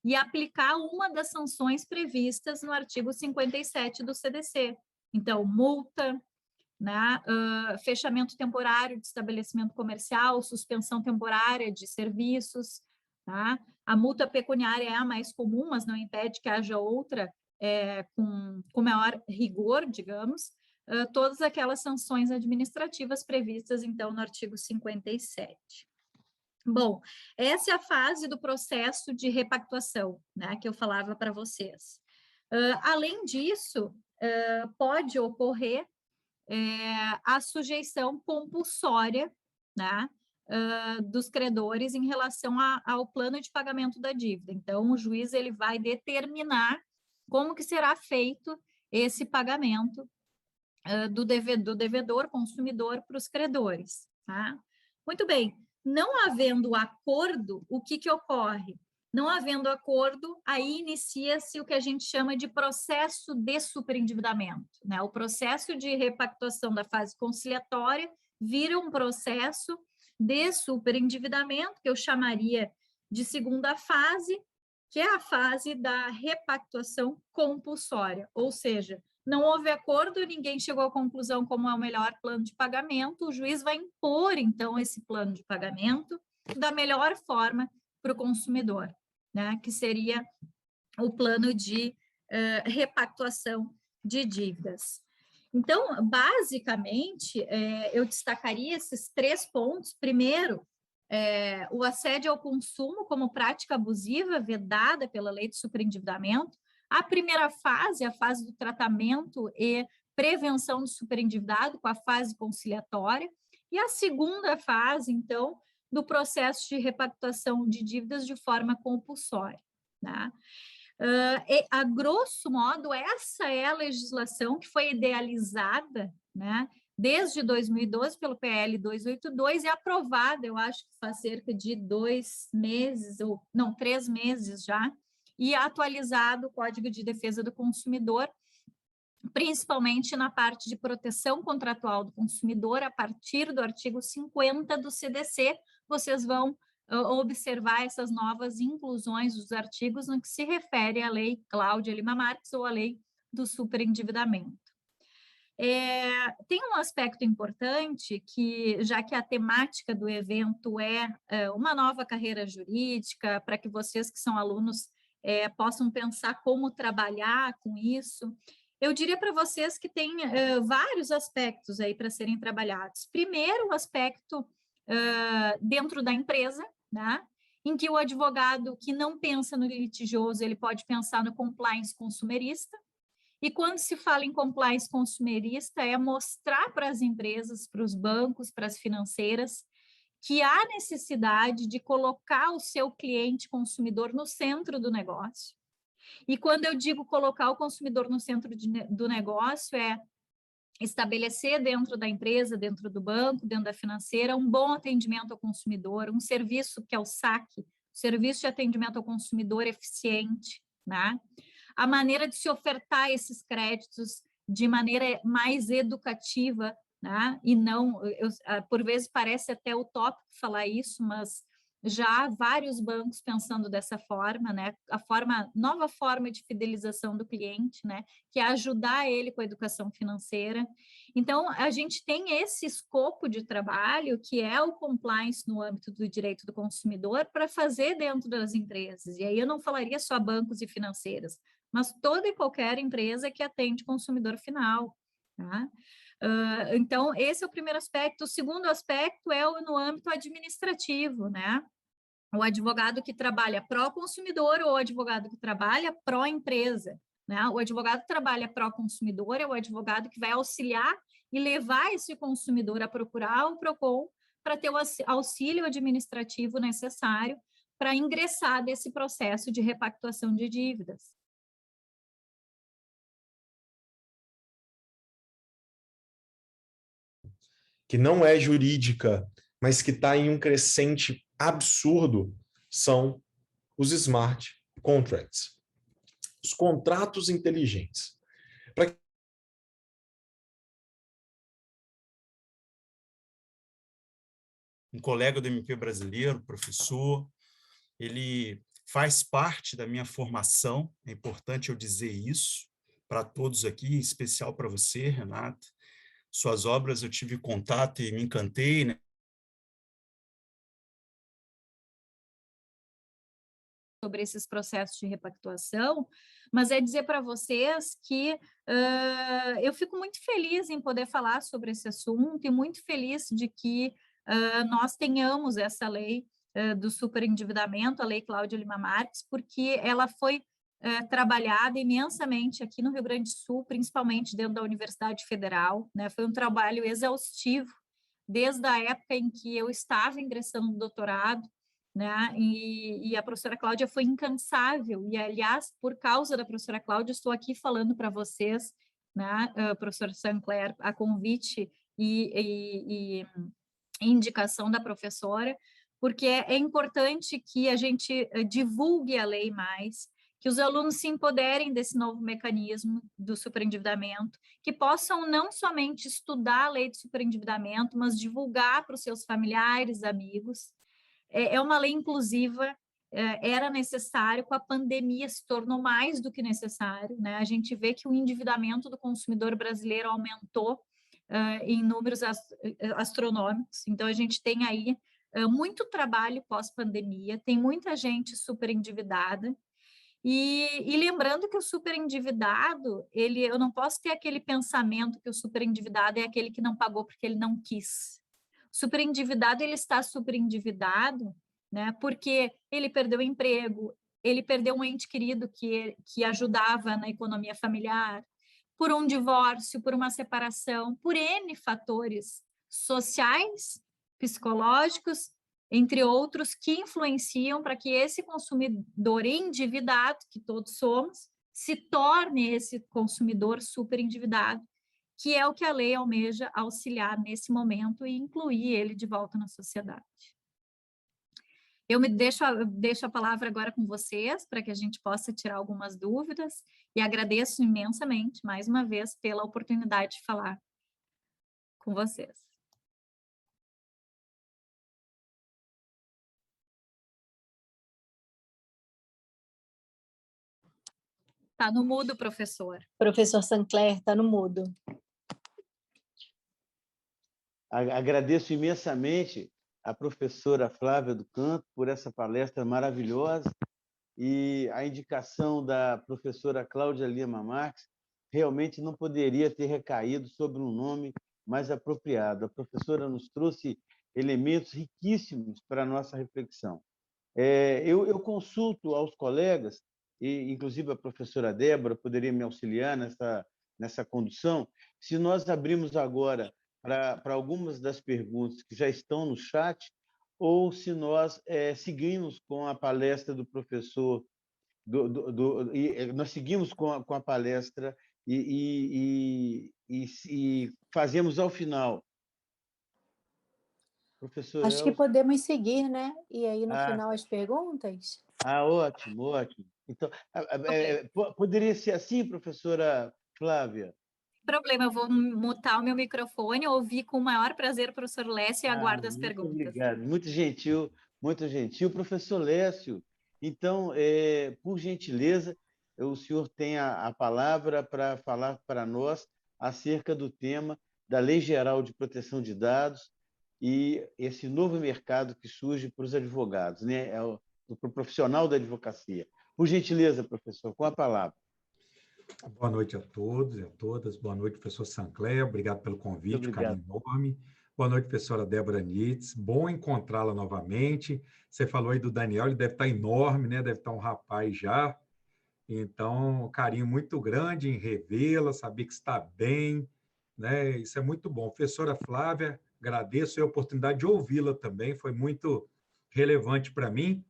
[SPEAKER 5] e aplicar uma das sanções previstas no artigo 57 do CDC. Então, multa, né, fechamento temporário de estabelecimento comercial, suspensão temporária de serviços, tá? A multa pecuniária é a mais comum, mas não impede que haja outra com maior rigor, digamos, todas aquelas sanções administrativas previstas, então, no artigo 57. Bom, essa é a fase do processo de repactuação, né, que eu falava para vocês. Além disso, pode ocorrer a sujeição compulsória, né, dos credores em relação ao plano de pagamento da dívida. Então, o juiz ele vai determinar como que será feito esse pagamento do devedor consumidor para os credores. Tá? Muito bem, não havendo acordo, o que ocorre? Não havendo acordo, aí inicia-se o que a gente chama de processo de superendividamento, né? O processo de repactuação da fase conciliatória vira um processo de superendividamento, que eu chamaria de segunda fase, que é a fase da repactuação compulsória, ou seja, não houve acordo, ninguém chegou à conclusão como é o melhor plano de pagamento, o juiz vai impor, então, esse plano de pagamento da melhor forma para o consumidor, né? Que seria o plano de repactuação de dívidas. Então, basicamente, eu destacaria esses 3 pontos. Primeiro, o assédio ao consumo como prática abusiva vedada pela lei de superendividamento. A primeira fase, a fase do tratamento e prevenção do superendividado, com a fase conciliatória. E a segunda fase, então, do processo de repactuação de dívidas de forma compulsória, né? A grosso modo, essa é a legislação que foi idealizada, né, desde 2012 pelo PL 282 e aprovada, eu acho que faz cerca de 2 meses, ou não, 3 meses já, e atualizado o Código de Defesa do Consumidor, principalmente na parte de proteção contratual do consumidor, a partir do artigo 50 do CDC, vocês vão observar essas novas inclusões dos artigos no que se refere à Lei Cláudia Lima Marques ou à Lei do Superendividamento. Tem um aspecto importante que, já que a temática do evento é uma nova carreira jurídica, para que vocês que são alunos possam pensar como trabalhar com isso, eu diria para vocês que tem vários aspectos aí para serem trabalhados. Primeiro, o aspecto dentro da empresa, né, em que o advogado que não pensa no litigioso, ele pode pensar no compliance consumerista. E quando se fala em compliance consumerista, é mostrar para as empresas, para os bancos, para as financeiras, que há necessidade de colocar o seu cliente consumidor no centro do negócio. E quando eu digo colocar o consumidor no centro do negócio, é estabelecer dentro da empresa, dentro do banco, dentro da financeira, um bom atendimento ao consumidor, um serviço que é o SAC, serviço de atendimento ao consumidor eficiente, né? A maneira de se ofertar esses créditos de maneira mais educativa, né? E não, por vezes parece até utópico falar isso, mas já há vários bancos pensando dessa forma, né? Nova forma de fidelização do cliente, né? Que é ajudar ele com a educação financeira. Então, a gente tem esse escopo de trabalho, que é o compliance no âmbito do direito do consumidor, para fazer dentro das empresas. E aí eu não falaria só bancos e financeiras, mas toda e qualquer empresa que atende consumidor final, tá? Então, esse é o primeiro aspecto. O segundo aspecto é no âmbito administrativo, né? O advogado que trabalha pró-consumidor ou o advogado que trabalha pró-empresa. né? O advogado que trabalha pró-consumidor é o advogado que vai auxiliar e levar esse consumidor a procurar o PROCON para ter o auxílio administrativo necessário para ingressar desse processo de repactuação de dívidas.
[SPEAKER 9] Que não é jurídica, mas que está em um crescente absurdo, são os smart contracts, os contratos inteligentes. Um colega do MP brasileiro, professor, ele faz parte da minha formação, é importante eu dizer isso para todos aqui, em especial para você, Renata. Suas obras eu tive contato e me encantei, né?
[SPEAKER 5] Sobre esses processos de repactuação, mas é dizer para vocês que eu fico muito feliz em poder falar sobre esse assunto e muito feliz de que nós tenhamos essa lei do superendividamento, a Lei Cláudia Lima Marques, porque ela foi trabalhada imensamente aqui no Rio Grande do Sul, principalmente dentro da Universidade Federal, né? Foi um trabalho exaustivo, desde a época em que eu estava ingressando no doutorado, né? E a professora Cláudia foi incansável, e, aliás, por causa da professora Cláudia, estou aqui falando para vocês, né, professor Sancler, a convite e indicação da professora, porque é importante que a gente divulgue a lei mais, que os alunos se empoderem desse novo mecanismo do superendividamento, que possam não somente estudar a lei do superendividamento, mas divulgar para os seus familiares, amigos. É uma lei inclusiva, era necessário, com a pandemia se tornou mais do que necessário, né? A gente vê que o endividamento do consumidor brasileiro aumentou em números astronômicos, então a gente tem aí muito trabalho pós-pandemia, tem muita gente super endividada, e lembrando que o superendividado, eu não posso ter aquele pensamento que o superendividado é aquele que não pagou porque ele não quis. O superendividado, ele está superendividado, né, porque ele perdeu o emprego, ele perdeu um ente querido que ajudava na economia familiar, por um divórcio, por uma separação, por N fatores sociais, psicológicos, entre outros, que influenciam para que esse consumidor endividado, que todos somos, se torne esse consumidor superendividado, que é o que a lei almeja auxiliar nesse momento e incluir ele de volta na sociedade. Eu deixo a palavra agora com vocês, para que a gente possa tirar algumas dúvidas, e agradeço imensamente, mais uma vez, pela oportunidade de falar com vocês. Está no mudo, professor.
[SPEAKER 6] Professor Sancler, está no mudo.
[SPEAKER 3] Agradeço imensamente a professora Flávia do Canto por essa palestra maravilhosa, e a indicação da professora Cláudia Lima Marques realmente não poderia ter recaído sobre um nome mais apropriado. A professora nos trouxe elementos riquíssimos para a nossa reflexão. Eu consulto aos colegas, e inclusive a professora Débora poderia me auxiliar nessa condução, se nós abrimos agora para algumas das perguntas que já estão no chat, ou se nós seguimos com a palestra do professor, nós seguimos com a palestra e fazemos ao final. Professor
[SPEAKER 6] Acho que podemos seguir, né? E aí, no final, as perguntas?
[SPEAKER 3] Ótimo, ótimo. Então, poderia ser assim, professora Flávia?
[SPEAKER 5] Problema, eu vou mutar o meu microfone, ouvir com o maior prazer o professor Lécio e aguardo as perguntas.
[SPEAKER 3] Obrigado, muito gentil, professor Lécio. Então, por gentileza, o senhor tem a palavra para falar para nós acerca do tema da Lei Geral de Proteção de Dados e esse novo mercado que surge para os advogados, né? Para o profissional da advocacia. Por gentileza, professor, com a palavra.
[SPEAKER 8] Boa noite a todos e a todas. Boa noite, professor Sancler. Obrigado pelo convite, um carinho enorme. Boa noite, professora Débora Nitz. Bom encontrá-la novamente. Você falou aí do Daniel, ele deve estar enorme, né? Deve estar um rapaz já. Então, um carinho muito grande em revê-la, saber que está bem, né? Isso é muito bom. Professora Flávia, agradeço a oportunidade de ouvi-la também, foi muito relevante para mim.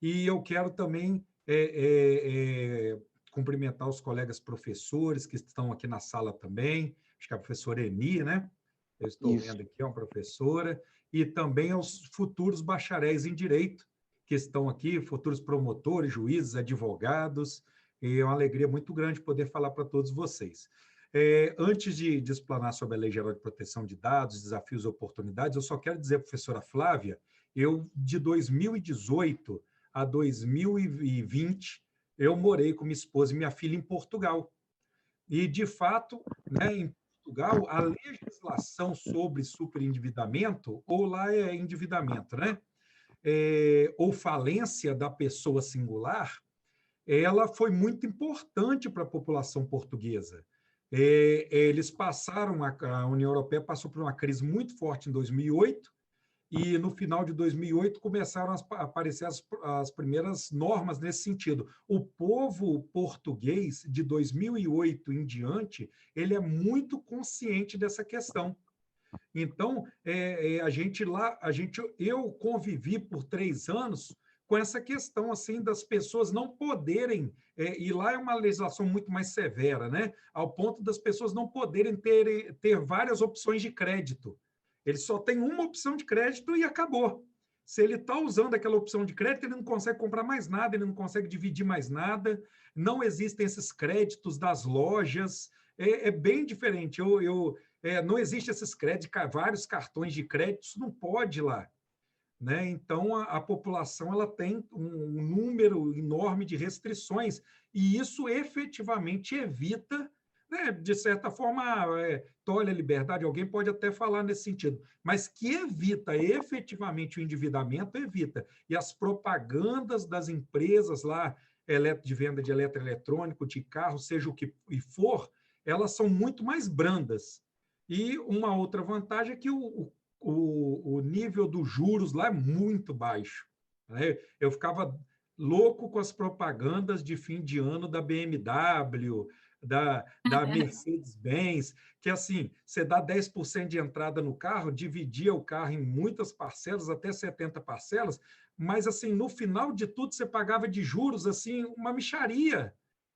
[SPEAKER 8] E eu quero também cumprimentar os colegas professores que estão aqui na sala também, acho que a professora Eni, né? Eu estou
[SPEAKER 3] Isso.
[SPEAKER 8] vendo aqui, é uma professora, e também aos futuros bacharéis em Direito, que estão aqui, futuros promotores, juízes, advogados, e é uma alegria muito grande poder falar para todos vocês. Antes de explanar sobre a Lei Geral de Proteção de Dados, desafios e oportunidades, eu só quero dizer, professora Flávia, eu, de 2018 a 2020, eu morei com minha esposa e minha filha em Portugal. E, de fato, né, em Portugal, a legislação sobre superendividamento, ou lá é endividamento, né? Ou falência da pessoa singular, ela foi muito importante para a população portuguesa. Eles passaram, a União Europeia passou por uma crise muito forte em 2008, e no final de 2008 começaram a aparecer as primeiras normas nesse sentido. O povo português, de 2008 em diante, ele é muito consciente dessa questão. Então, eu convivi por 3 anos com essa questão assim das pessoas não poderem, e lá é uma legislação muito mais severa, né? Ao ponto das pessoas não poderem ter várias opções de crédito. Ele só tem uma opção de crédito e acabou. Se ele está usando aquela opção de crédito, ele não consegue comprar mais nada, ele não consegue dividir mais nada, não existem esses créditos das lojas, é bem diferente. Não existe esses créditos, vários cartões de crédito, isso não pode ir lá. Né? Então, a população ela tem um número enorme de restrições, e isso efetivamente evita, né, de certa forma, tolhe a liberdade, alguém pode até falar nesse sentido, mas que evita efetivamente o endividamento, evita. E as propagandas das empresas lá, de venda de eletroeletrônico, de carro, seja o que for, elas são muito mais brandas. E uma outra vantagem é que o nível dos juros lá é muito baixo. Né? Eu ficava louco com as propagandas de fim de ano da BMW, da Mercedes-Benz, que assim, você dá 10% de entrada no carro, dividia o carro em muitas parcelas, até 70 parcelas, mas assim, no final de tudo você pagava de juros assim uma mixaria.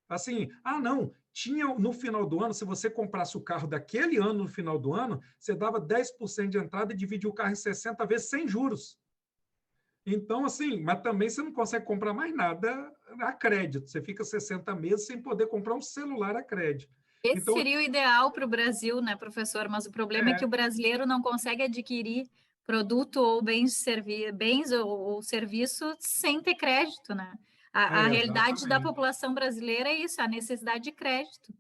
[SPEAKER 8] Assim, não, tinha no final do ano, se você comprasse o carro daquele ano no final do ano, você dava 10% de entrada e dividia o carro em 60 vezes sem juros. Então, assim, mas também você não consegue comprar mais nada a crédito. Você fica 60 meses sem poder comprar um celular a crédito.
[SPEAKER 5] Esse
[SPEAKER 8] então,
[SPEAKER 5] seria o ideal para o Brasil, né, professor? Mas o problema é que o brasileiro não consegue adquirir produto ou bens ou serviço sem ter crédito, né? A realidade da população brasileira é isso, a necessidade de crédito.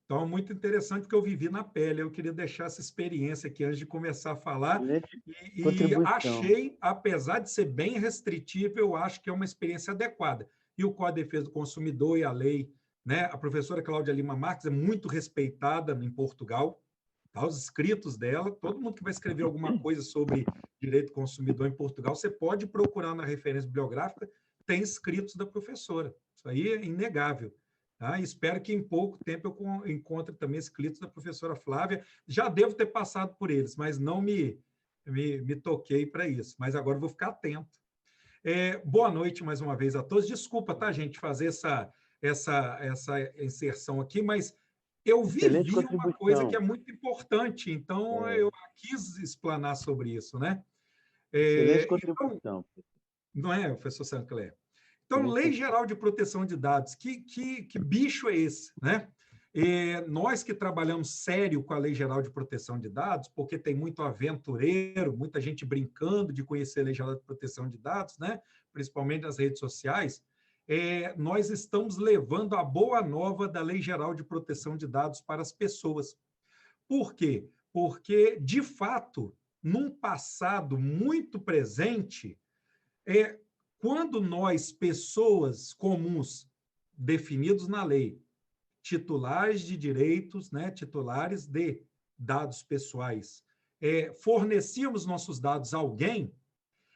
[SPEAKER 8] Então, é muito interessante porque eu vivi na pele. Eu queria deixar essa experiência aqui antes de começar a falar. E achei, apesar de ser bem restritivo, eu acho que é uma experiência adequada. E o Código de Defesa do Consumidor e a lei, né? A professora Cláudia Lima Marques é muito respeitada em Portugal. Tá? Os escritos dela, todo mundo que vai escrever alguma coisa sobre direito do consumidor em Portugal, você pode procurar na referência bibliográfica, tem escritos da professora. Isso aí é inegável. Tá? Espero que em pouco tempo eu encontre também escritos da professora Flávia. Já devo ter passado por eles, mas não me toquei para isso. Mas agora vou ficar atento. Boa noite mais uma vez a todos. Desculpa, tá, gente, fazer essa inserção aqui, mas eu vivi uma coisa que é muito importante, então eu quis explanar sobre isso, né?
[SPEAKER 3] Excelente contribuição.
[SPEAKER 8] Não é, professor Sancler? Então, Lei Geral de Proteção de Dados, que bicho é esse, né? Nós que trabalhamos sério com a Lei Geral de Proteção de Dados, porque tem muito aventureiro, muita gente brincando de conhecer a Lei Geral de Proteção de Dados, né? Principalmente nas redes sociais, nós estamos levando a boa nova da Lei Geral de Proteção de Dados para as pessoas. Por quê? Porque, de fato, num passado muito presente, quando nós, pessoas comuns, definidos na lei, titulares de direitos, né, titulares de dados pessoais, fornecíamos nossos dados a alguém,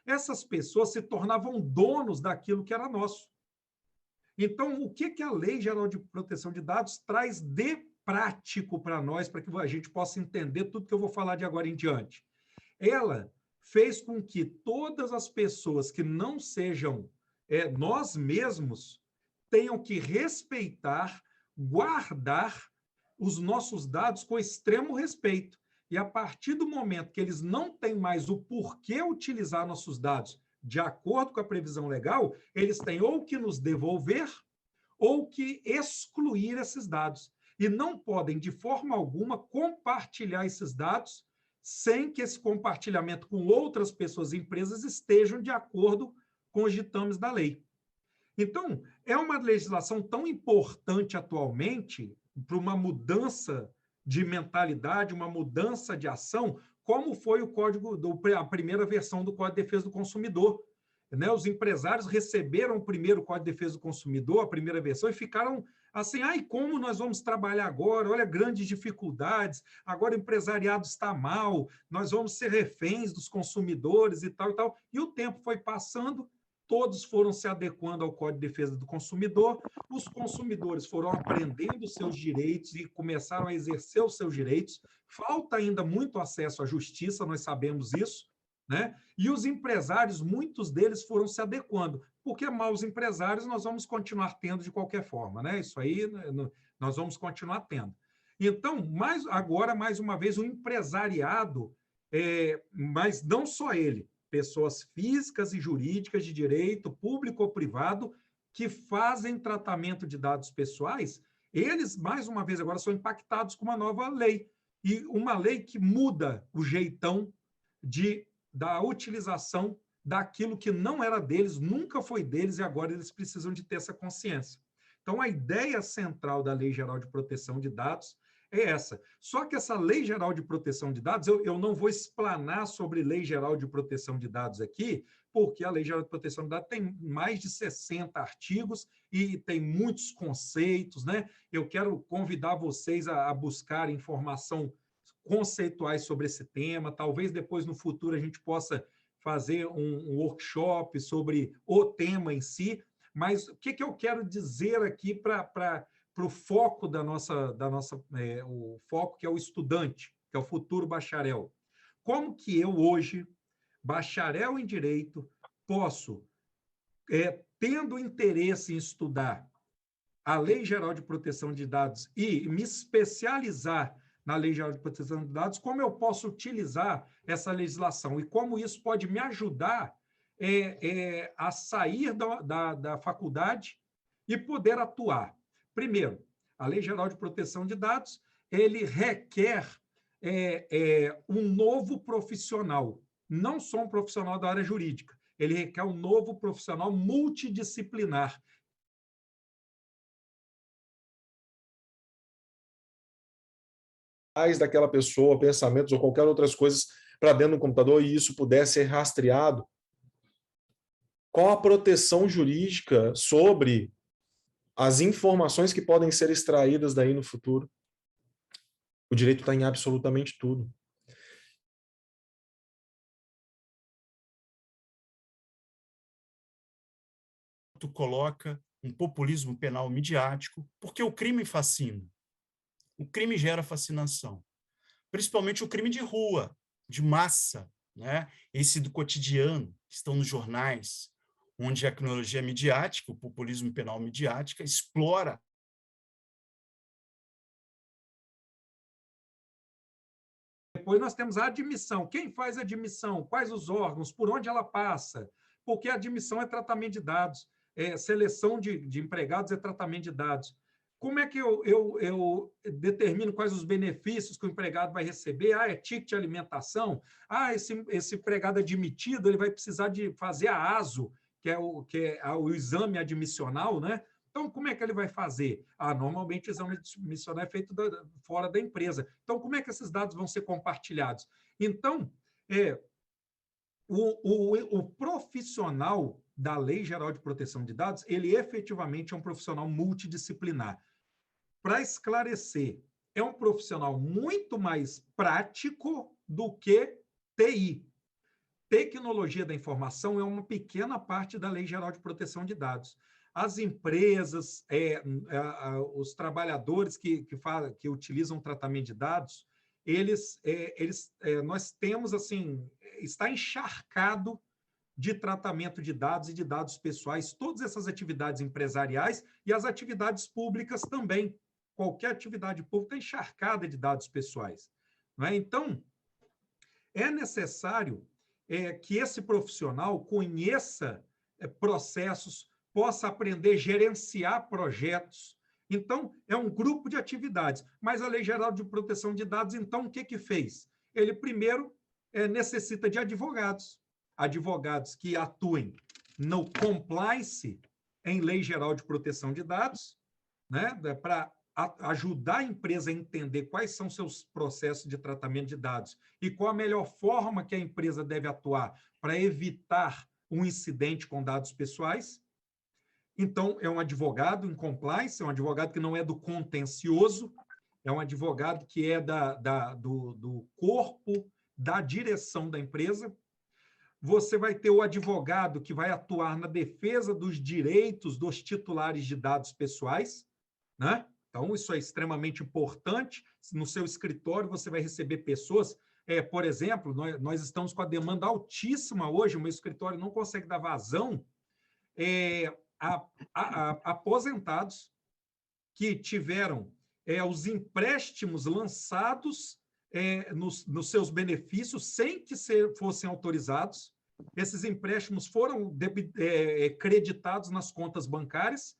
[SPEAKER 8] essas pessoas se tornavam donos daquilo que era nosso. Então, o que a Lei Geral de Proteção de Dados traz de prático para nós, para que a gente possa entender tudo que eu vou falar de agora em diante? Ela fez com que todas as pessoas que não sejam nós mesmos tenham que respeitar, guardar os nossos dados com extremo respeito. E a partir do momento que eles não têm mais o porquê utilizar nossos dados de acordo com a previsão legal, eles têm ou que nos devolver ou que excluir esses dados. E não podem, de forma alguma, compartilhar esses dados sem que esse compartilhamento com outras pessoas e empresas estejam de acordo com os ditames da lei. Então, é uma legislação tão importante atualmente para uma mudança de mentalidade, uma mudança de ação, como foi o código, a primeira versão do Código de Defesa do Consumidor. Né? Os empresários receberam o primeiro Código de Defesa do Consumidor, a primeira versão, e ficaram assim, como nós vamos trabalhar agora? Olha, grandes dificuldades, agora o empresariado está mal, nós vamos ser reféns dos consumidores e tal, e tal. E o tempo foi passando, todos foram se adequando ao Código de Defesa do Consumidor, os consumidores foram aprendendo os seus direitos e começaram a exercer os seus direitos. Falta ainda muito acesso à justiça, nós sabemos isso, né? E os empresários, muitos deles foram se adequando, porque maus empresários nós vamos continuar tendo de qualquer forma, né? Isso aí nós vamos continuar tendo. Então, agora, mais uma vez, o empresariado, mas não só ele, pessoas físicas e jurídicas de direito, público ou privado, que fazem tratamento de dados pessoais, eles, mais uma vez, agora são impactados com uma nova lei. E uma lei que muda o jeitão da utilização daquilo que não era deles, nunca foi deles, e agora eles precisam de ter essa consciência. Então, a ideia central da Lei Geral de Proteção de Dados é essa. Só que essa Lei Geral de Proteção de Dados, eu não vou explanar sobre Lei Geral de Proteção de Dados aqui, porque a Lei Geral de Proteção de Dados tem mais de 60 artigos e tem muitos conceitos, né? Eu quero convidar vocês a buscar informação conceituais sobre esse tema. Talvez depois, no futuro, a gente possa fazer um workshop sobre o tema em si. Mas o que eu quero dizer aqui para o foco o foco que é o estudante, que é o futuro bacharel? Como que eu hoje, bacharel em Direito, posso, tendo interesse em estudar a Lei Geral de Proteção de Dados e me especializar na Lei Geral de Proteção de Dados, como eu posso utilizar essa legislação e como isso pode me ajudar a sair da faculdade e poder atuar? Primeiro, a Lei Geral de Proteção de Dados, ele requer um novo profissional, não só um profissional da área jurídica, ele requer um novo profissional multidisciplinar.
[SPEAKER 10] Daquela pessoa, pensamentos ou qualquer outras coisas para dentro do computador e isso puder ser rastreado. Qual a proteção jurídica sobre as informações que podem ser extraídas daí no futuro? O direito está em absolutamente tudo.
[SPEAKER 9] Tu coloca um populismo penal midiático, porque o crime fascina. O crime gera fascinação. Principalmente o crime de rua, de massa, né? Esse do cotidiano, que estão nos jornais, onde a tecnologia midiática, o populismo penal midiática, explora
[SPEAKER 8] Depois nós temos a admissão. Quem faz a admissão? Quais os órgãos? Por onde ela passa? Porque a admissão é tratamento de dados. Seleção de empregados é tratamento de dados. Como é que eu determino quais os benefícios que o empregado vai receber? É ticket de alimentação? Esse empregado admitido, ele vai precisar de fazer a ASO, que é o exame admissional, né? Então, como é que ele vai fazer? Normalmente o exame admissional é feito fora da empresa. Então, como é que esses dados vão ser compartilhados? Então, o profissional da Lei Geral de Proteção de Dados, ele efetivamente é um profissional multidisciplinar. Para esclarecer, é um profissional muito mais prático do que TI. Tecnologia da informação é uma pequena parte da Lei Geral de Proteção de Dados. as empresas, os trabalhadores que utilizam tratamento de dados, nós temos, assim, está encharcado de tratamento de dados e de dados pessoais, todas essas atividades empresariais e as atividades públicas também. Qualquer atividade pública é encharcada de dados pessoais. Não é? Então, é necessário que esse profissional conheça processos, possa aprender a gerenciar projetos. Então, é um grupo de atividades. Mas a Lei Geral de Proteção de Dados, então, o que fez? Ele, primeiro, necessita de advogados que atuem no compliance em Lei Geral de Proteção de Dados, né, para ajudar a empresa a entender quais são seus processos de tratamento de dados e qual a melhor forma que a empresa deve atuar para evitar um incidente com dados pessoais. Então, é um advogado em compliance, é um advogado que não é do contencioso, é um advogado que é do corpo da direção da empresa. Você vai ter o advogado que vai atuar na defesa dos direitos dos titulares de dados pessoais, né? Então, isso é extremamente importante. No seu escritório, você vai receber pessoas, por exemplo, nós estamos com a demanda altíssima hoje, o meu escritório não consegue dar vazão, aposentados que tiveram os empréstimos lançados nos seus benefícios sem que fossem autorizados. Esses empréstimos foram creditados nas contas bancárias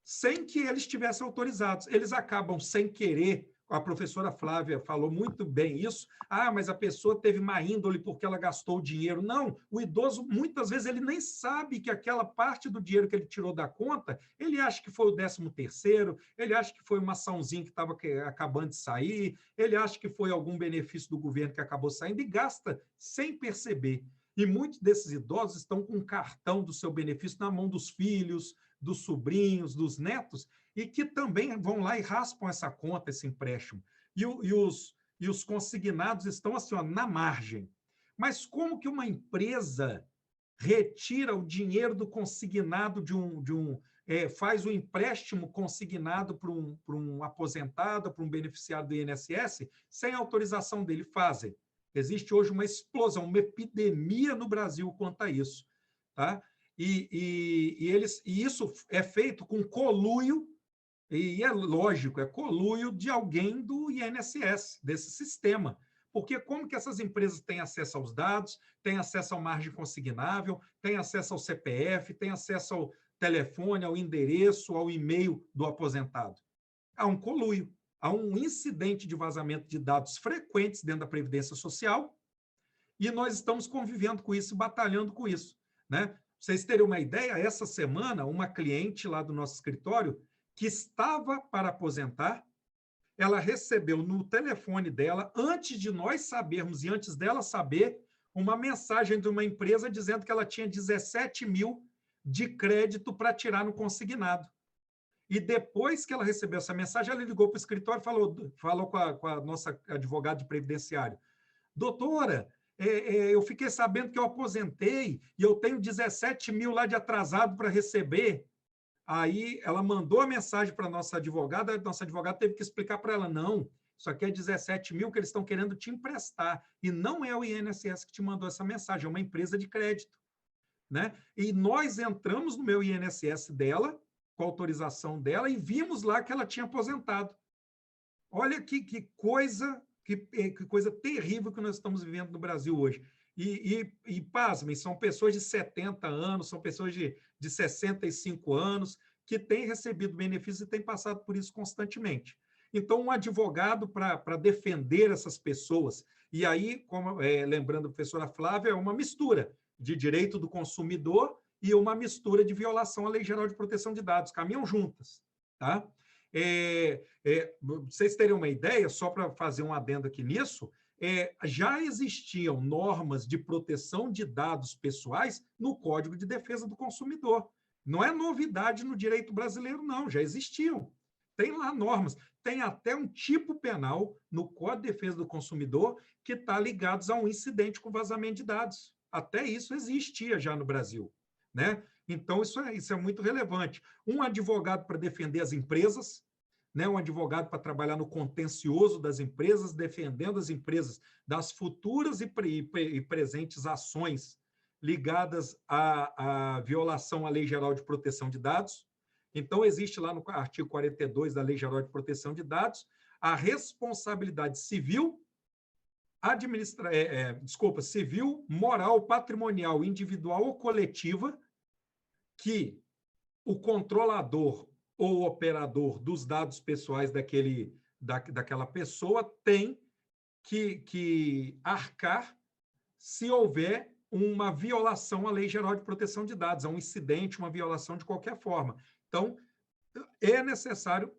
[SPEAKER 8] sem que eles estivessem autorizados. Eles acabam sem querer, a professora Flávia falou muito bem isso, mas a pessoa teve má índole porque ela gastou o dinheiro. Não, o idoso, muitas vezes, ele nem sabe que aquela parte do dinheiro que ele tirou da conta, ele acha que foi o 13º, ele acha que foi uma açãozinha que estava acabando de sair, ele acha que foi algum benefício do governo que acabou saindo e gasta sem perceber. E muitos desses idosos estão com um cartão do seu benefício na mão dos filhos, dos sobrinhos, dos netos, e que também vão lá e raspam essa conta, esse empréstimo. E os consignados estão assim, na margem. Mas como que uma empresa retira o dinheiro do consignado faz o empréstimo consignado para um aposentado, para um beneficiário do INSS, sem autorização dele? Fazem. Existe hoje uma explosão, uma epidemia no Brasil quanto a isso. Tá? E isso é feito com conluio, e é lógico, é conluio de alguém do INSS, desse sistema. Porque como que essas empresas têm acesso aos dados, têm acesso ao margem consignável, têm acesso ao CPF, têm acesso ao telefone, ao endereço, ao e-mail do aposentado? Há um conluio, há um incidente de vazamento de dados frequentes dentro da Previdência Social, e nós estamos convivendo com isso, batalhando com isso, né? Pra vocês terem uma ideia, essa semana, uma cliente lá do nosso escritório, que estava para aposentar, ela recebeu no telefone dela, antes de nós sabermos e antes dela saber, uma mensagem de uma empresa dizendo que ela tinha 17 mil de crédito para tirar no consignado. E depois que ela recebeu essa mensagem, ela ligou para o escritório e falou com a nossa advogada de previdenciário. Doutora, eu fiquei sabendo que eu aposentei e eu tenho 17 mil lá de atrasado para receber. Aí ela mandou a mensagem para a nossa advogada teve que explicar para ela, não, isso aqui é 17 mil que eles estão querendo te emprestar, e não é o INSS que te mandou essa mensagem, é uma empresa de crédito. Né? E nós entramos no meu INSS dela, com a autorização dela, e vimos lá que ela tinha aposentado. Olha que coisa terrível que nós estamos vivendo no Brasil hoje. E pasmem, são pessoas de 70 anos, são pessoas de 65 anos, que têm recebido benefícios e têm passado por isso constantemente. Então, um advogado para defender essas pessoas, e aí, lembrando a professora Flávia, é uma mistura de direito do consumidor e uma mistura de violação à Lei Geral de Proteção de Dados, caminham juntas. Tá? Vocês terem uma ideia, só para fazer um adendo aqui nisso, já existiam normas de proteção de dados pessoais no Código de Defesa do Consumidor. Não é novidade no direito brasileiro, não, já existiam. Tem lá normas, tem até um tipo penal no Código de Defesa do Consumidor que está ligado a um incidente com vazamento de dados. Até isso existia já no Brasil. Né? Então, isso é muito relevante. Um advogado para defender as empresas, né? Um advogado para trabalhar no contencioso das empresas, defendendo as empresas das futuras e presentes ações ligadas à violação à Lei Geral de Proteção de Dados. Então, existe lá no artigo 42 da Lei Geral de Proteção de Dados a responsabilidade civil, civil, moral, patrimonial, individual ou coletiva, que o controlador ou operador dos dados pessoais daquela pessoa tem que arcar se houver uma violação à Lei Geral de Proteção de Dados, um incidente, uma violação de qualquer forma. Então, é necessário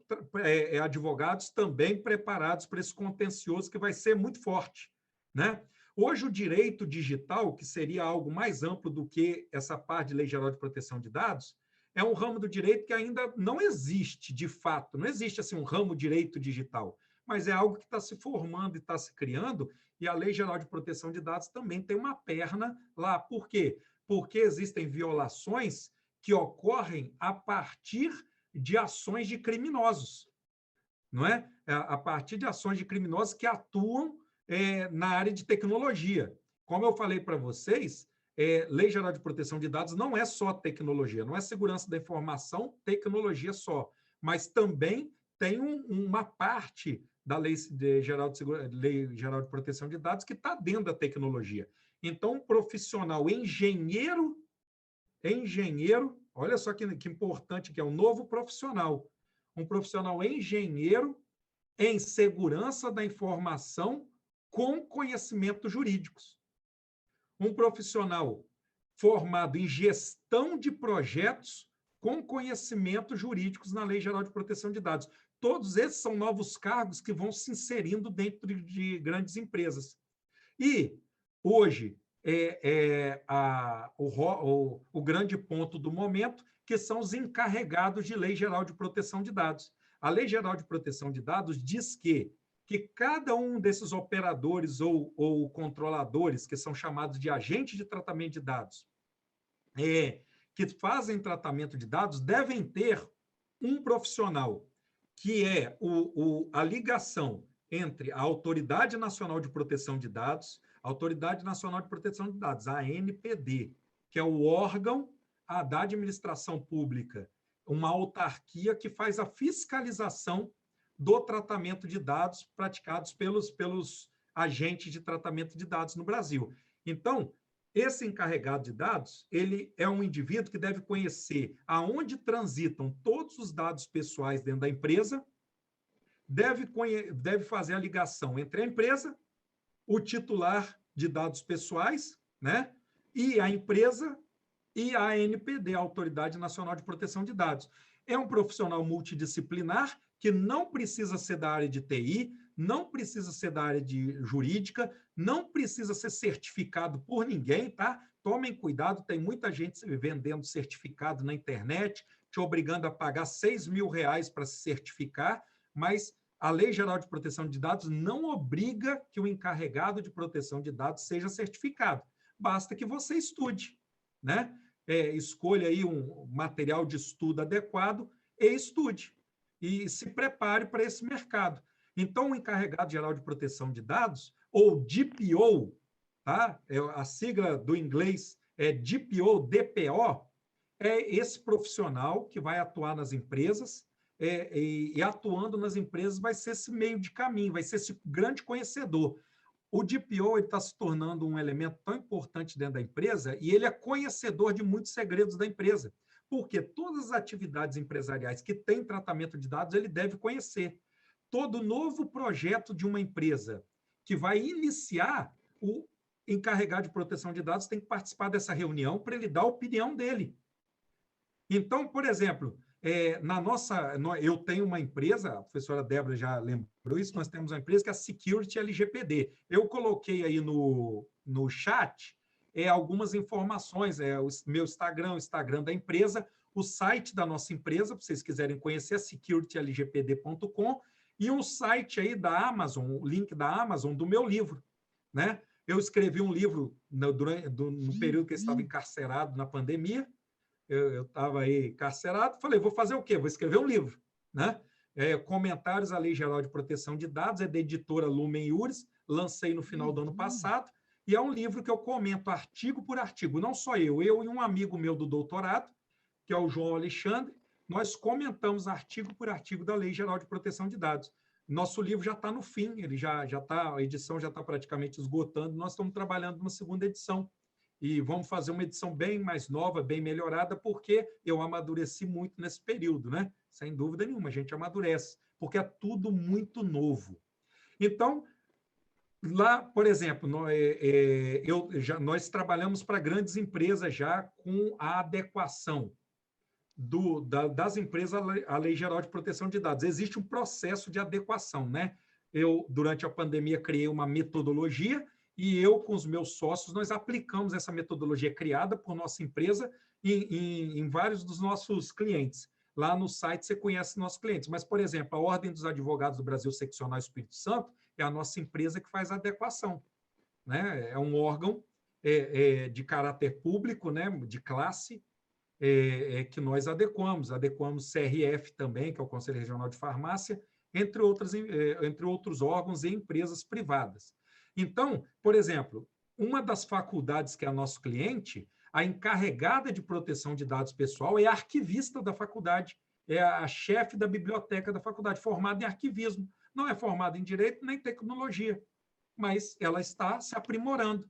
[SPEAKER 8] advogados também preparados para esse contencioso, que vai ser muito forte, né? Hoje, o direito digital, que seria algo mais amplo do que essa parte de Lei Geral de Proteção de Dados, é um ramo do direito que ainda não existe, de fato, não existe assim um ramo direito digital, mas é algo que está se formando e está se criando, e a Lei Geral de Proteção de Dados também tem uma perna lá. Por quê? Porque existem violações que ocorrem a partir de ações de criminosos, não é? A partir de ações de criminosos que atuam na área de tecnologia. Como eu falei para vocês, Lei Geral de Proteção de Dados não é só tecnologia, não é segurança da informação, tecnologia só, mas também tem uma parte da Lei Geral de Proteção de Dados que está dentro da tecnologia. Então, um profissional engenheiro, olha só que importante que é um novo profissional, um profissional engenheiro em segurança da informação com conhecimentos jurídicos. Um profissional formado em gestão de projetos com conhecimentos jurídicos na Lei Geral de Proteção de Dados. Todos esses são novos cargos que vão se inserindo dentro de grandes empresas. E, hoje, o grande ponto do momento, que são os encarregados de Lei Geral de Proteção de Dados. A Lei Geral de Proteção de Dados diz que cada um desses operadores ou controladores, que são chamados de agentes de tratamento de dados, que fazem tratamento de dados, devem ter um profissional, que é a ligação entre a Autoridade Nacional de Proteção de Dados, a Autoridade Nacional de Proteção de Dados, a ANPD, que é o órgão da administração pública, uma autarquia que faz a fiscalização do tratamento de dados praticados pelos agentes de tratamento de dados no Brasil. Então, esse encarregado de dados, ele é um indivíduo que deve conhecer aonde transitam todos os dados pessoais dentro da empresa, deve fazer a ligação entre a empresa, o titular de dados pessoais, né, e a empresa e a ANPD, a Autoridade Nacional de Proteção de Dados. É um profissional multidisciplinar que não precisa ser da área de TI, não precisa ser da área de jurídica, não precisa ser certificado por ninguém, tá? Tomem cuidado, tem muita gente vendendo certificado na internet, te obrigando a pagar R$6.000 para se certificar, mas a Lei Geral de Proteção de Dados não obriga que o encarregado de proteção de dados seja certificado. Basta que você estude, né? Escolha aí um material de estudo adequado e estude. E se prepare para esse mercado. Então, o encarregado geral de proteção de dados, ou DPO, tá? A sigla do inglês é DPO, DPO, é esse profissional que vai atuar nas empresas, e atuando nas empresas vai ser esse meio de caminho, vai ser esse grande conhecedor. O DPO está se tornando um elemento tão importante dentro da empresa e ele é conhecedor de muitos segredos da empresa, porque todas as atividades empresariais que têm tratamento de dados ele deve conhecer. Todo novo projeto de uma empresa que vai iniciar, o encarregado de proteção de dados tem que participar dessa reunião para ele dar a opinião dele. Então, por exemplo, eu tenho uma empresa, a professora Débora já lembrou isso, nós temos uma empresa que é a Security LGPD. Eu coloquei aí no chat algumas informações, o meu Instagram, o Instagram da empresa, o site da nossa empresa, para vocês quiserem conhecer, é securitylgpd.com, e um site aí da Amazon, o link da Amazon do meu livro, né? Eu escrevi um livro no período que eu estava encarcerado na pandemia, eu estava aí carcerado, falei, vou fazer o quê? Vou escrever um livro, né? Comentários à Lei Geral de Proteção de Dados, é da editora Lumen Iuris, lancei no final do ano passado, e é um livro que eu comento artigo por artigo, não só eu e um amigo meu do doutorado, que é o João Alexandre, nós comentamos artigo por artigo da Lei Geral de Proteção de Dados. Nosso livro já está no fim, ele já está, a edição já está praticamente esgotando, nós estamos trabalhando numa segunda edição, e vamos fazer uma edição bem mais nova, bem melhorada, porque eu amadureci muito nesse período, né? Sem dúvida nenhuma, a gente amadurece, porque é tudo muito novo. Então, lá, por exemplo, nós trabalhamos para grandes empresas já com a adequação das empresas à Lei Geral de Proteção de Dados. Existe um processo de adequação, né? Eu, durante a pandemia, criei uma metodologia e eu, com os meus sócios, nós aplicamos essa metodologia criada por nossa empresa em vários dos nossos clientes. Lá no site você conhece nossos clientes, mas, por exemplo, a Ordem dos Advogados do Brasil Seccional Espírito Santo é a nossa empresa que faz a adequação, né? É um órgão de caráter público, né? De classe, que nós adequamos CRF também, que é o Conselho Regional de Farmácia, entre outros órgãos e empresas privadas. Então, por exemplo, uma das faculdades que é nosso cliente, a encarregada de proteção de dados pessoal é a arquivista da faculdade, é a chefe da biblioteca da faculdade, formada em arquivismo. Não é formada em direito nem tecnologia, mas ela está se aprimorando.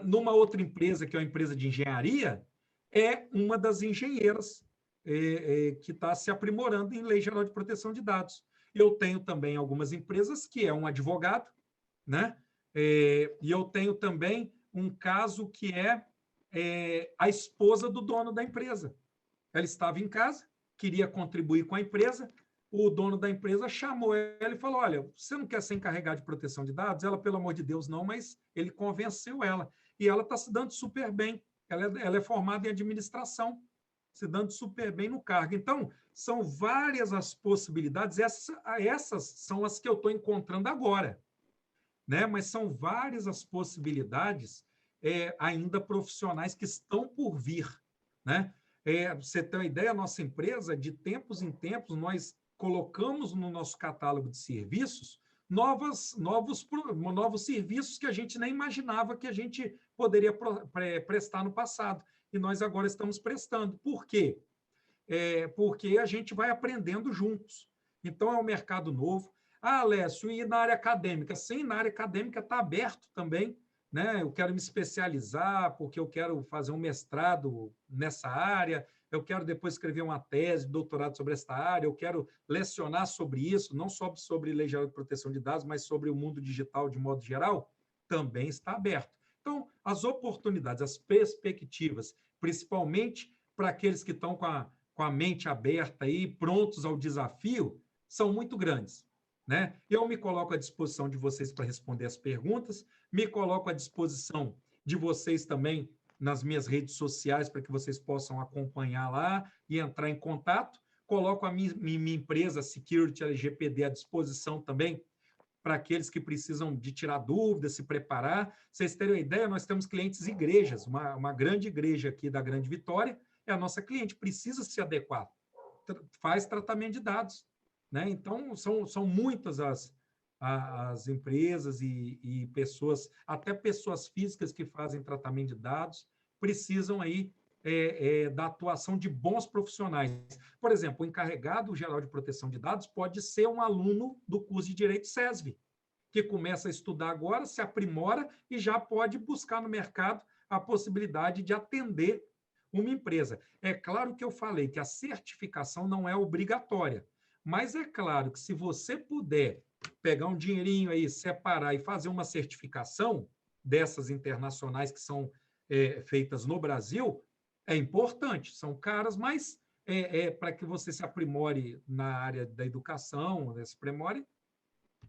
[SPEAKER 8] Numa outra empresa, que é uma empresa de engenharia, é uma das engenheiras que está se aprimorando em Lei Geral de Proteção de Dados. Eu tenho também algumas empresas que é um advogado, né? E eu tenho também um caso que é a esposa do dono da empresa. Ela estava em casa, queria contribuir com a empresa, o dono da empresa chamou ela e falou, olha, você não quer ser encarregado de proteção de dados? Ela, pelo amor de Deus, não, mas ele convenceu ela. E ela está se dando super bem. Ela é formada em administração, se dando super bem no cargo. Então, são várias as possibilidades, essas são as que eu estou encontrando agora, né? Mas são várias as possibilidades ainda profissionais que estão por vir, né? Você tem uma ideia, a nossa empresa, de tempos em tempos, nós colocamos no nosso catálogo de serviços novos serviços que a gente nem imaginava que a gente poderia prestar no passado. E nós agora estamos prestando. Por quê? Porque a gente vai aprendendo juntos. Então, é um mercado novo. Ah, Alessio, e na área acadêmica? Sim, na área acadêmica está aberto também, né? Eu quero me especializar, porque eu quero fazer um mestrado nessa área, eu quero depois escrever uma tese, doutorado sobre esta área, eu quero lecionar sobre isso, não só sobre Lei Geral de Proteção de Dados, mas sobre o mundo digital de modo geral, também está aberto. Então, as oportunidades, as perspectivas, principalmente para aqueles que estão com a mente aberta e prontos ao desafio, são muito grandes, né? Eu me coloco à disposição de vocês para responder as perguntas, me coloco à disposição de vocês também nas minhas redes sociais para que vocês possam acompanhar lá e entrar em contato. Coloco a minha empresa Security LGPD à disposição também para aqueles que precisam de tirar dúvidas, se preparar. Vocês terem uma ideia, nós temos clientes igrejas, uma grande igreja aqui da Grande Vitória, é a nossa cliente, precisa se adequar, faz tratamento de dados, né? Então, são muitas as empresas e pessoas, até pessoas físicas que fazem tratamento de dados, precisam aí da atuação de bons profissionais. Por exemplo, o encarregado geral de proteção de dados pode ser um aluno do curso de Direito SESV, que começa a estudar agora, se aprimora e já pode buscar no mercado a possibilidade de atender uma empresa. É claro que eu falei que a certificação não é obrigatória, mas é claro que se você puder pegar um dinheirinho aí, separar e fazer uma certificação dessas internacionais que são feitas no Brasil, é importante, são caras, mas para que você se aprimore na área da educação, se aprimore,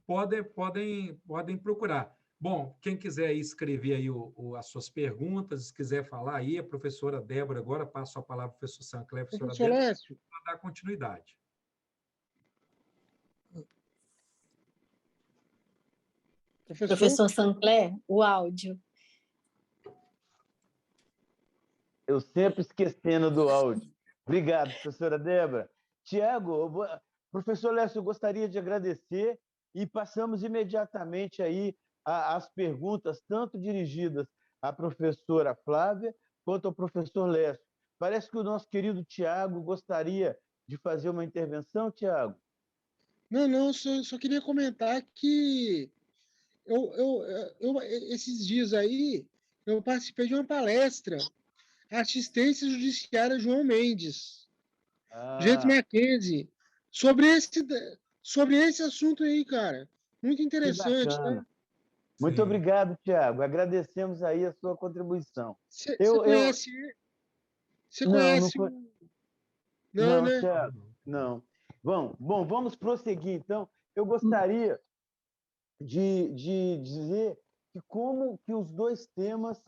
[SPEAKER 8] podem procurar. Bom, quem quiser aí escrever aí as suas perguntas, se quiser falar aí, a professora Débora, agora passo a palavra para o professor Sancler, professora Débora, para dar continuidade.
[SPEAKER 6] Professor Sancler, o áudio.
[SPEAKER 3] Eu sempre esquecendo do áudio. Obrigado, professora Débora. Tiago, professor Lécio, eu gostaria de agradecer e passamos imediatamente aí as perguntas, tanto dirigidas à professora Flávia quanto ao professor Lécio. Parece que o nosso querido Tiago gostaria de fazer uma intervenção, Tiago.
[SPEAKER 2] Não, só queria comentar que esses dias aí eu participei de uma palestra, Assistência Judiciária João Mendes, Gente Mackenzie, sobre esse assunto aí, cara. Muito
[SPEAKER 3] Que
[SPEAKER 2] interessante,
[SPEAKER 3] bacana.
[SPEAKER 2] né?
[SPEAKER 3] Muito obrigado, Tiago. Agradecemos aí a sua contribuição.
[SPEAKER 2] Você conhece? Você conhece? Não, né?
[SPEAKER 3] Tiago, não. Bom, vamos prosseguir, então. Eu gostaria de dizer que como que os dois temas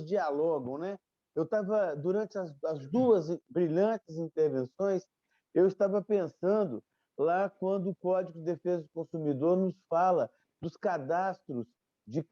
[SPEAKER 3] dialogam, né? Eu estava, durante as duas brilhantes intervenções, eu estava pensando lá quando o Código de Defesa do Consumidor nos fala dos cadastros de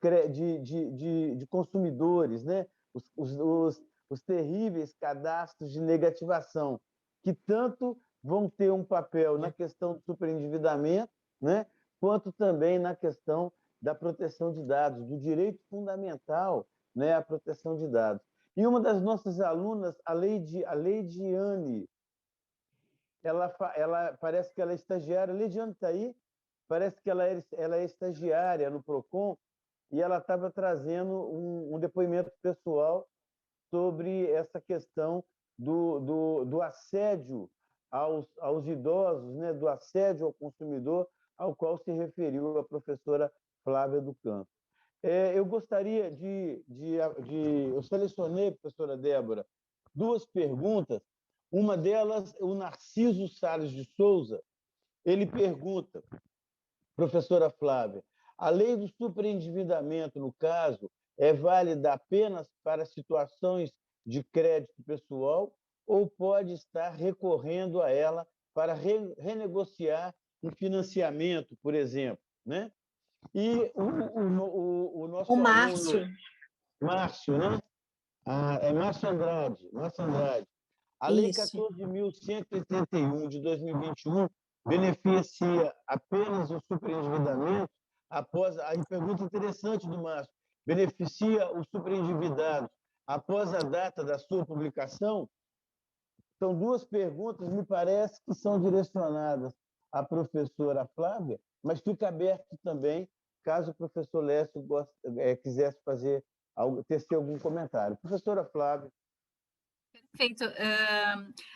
[SPEAKER 3] consumidores, né? Os terríveis cadastros de negativação, que tanto vão ter um papel na questão do superendividamento, né? Quanto também na questão da proteção de dados, do direito fundamental, né, à proteção de dados. E uma das nossas alunas, a Leidiane, ela parece que ela é estagiária. A Leidiane está aí? Parece que ela é estagiária no PROCON, e ela estava trazendo um depoimento pessoal sobre essa questão do assédio aos idosos, né, do assédio ao consumidor, ao qual se referiu a professora Flávia do Campo. Eu gostaria eu selecionei, professora Débora, duas perguntas. Uma delas, o Narciso Salles de Souza, ele pergunta, professora Flávia, a lei do superendividamento, no caso, é válida apenas para situações de crédito pessoal ou pode estar recorrendo a ela para renegociar um financiamento, por exemplo, né? E o nosso
[SPEAKER 6] Márcio.
[SPEAKER 3] aluno, Márcio, né? É Márcio Andrade. A Lei 14.181 de 2021 beneficia apenas o superendividamento após... A pergunta interessante do Márcio. Beneficia os superendividados após a data da sua publicação? São duas perguntas, me parece que são direcionadas à professora Flávia, mas fica aberto também, caso o professor Lécio quisesse tecer algum comentário. Professora Flávia.
[SPEAKER 5] Perfeito.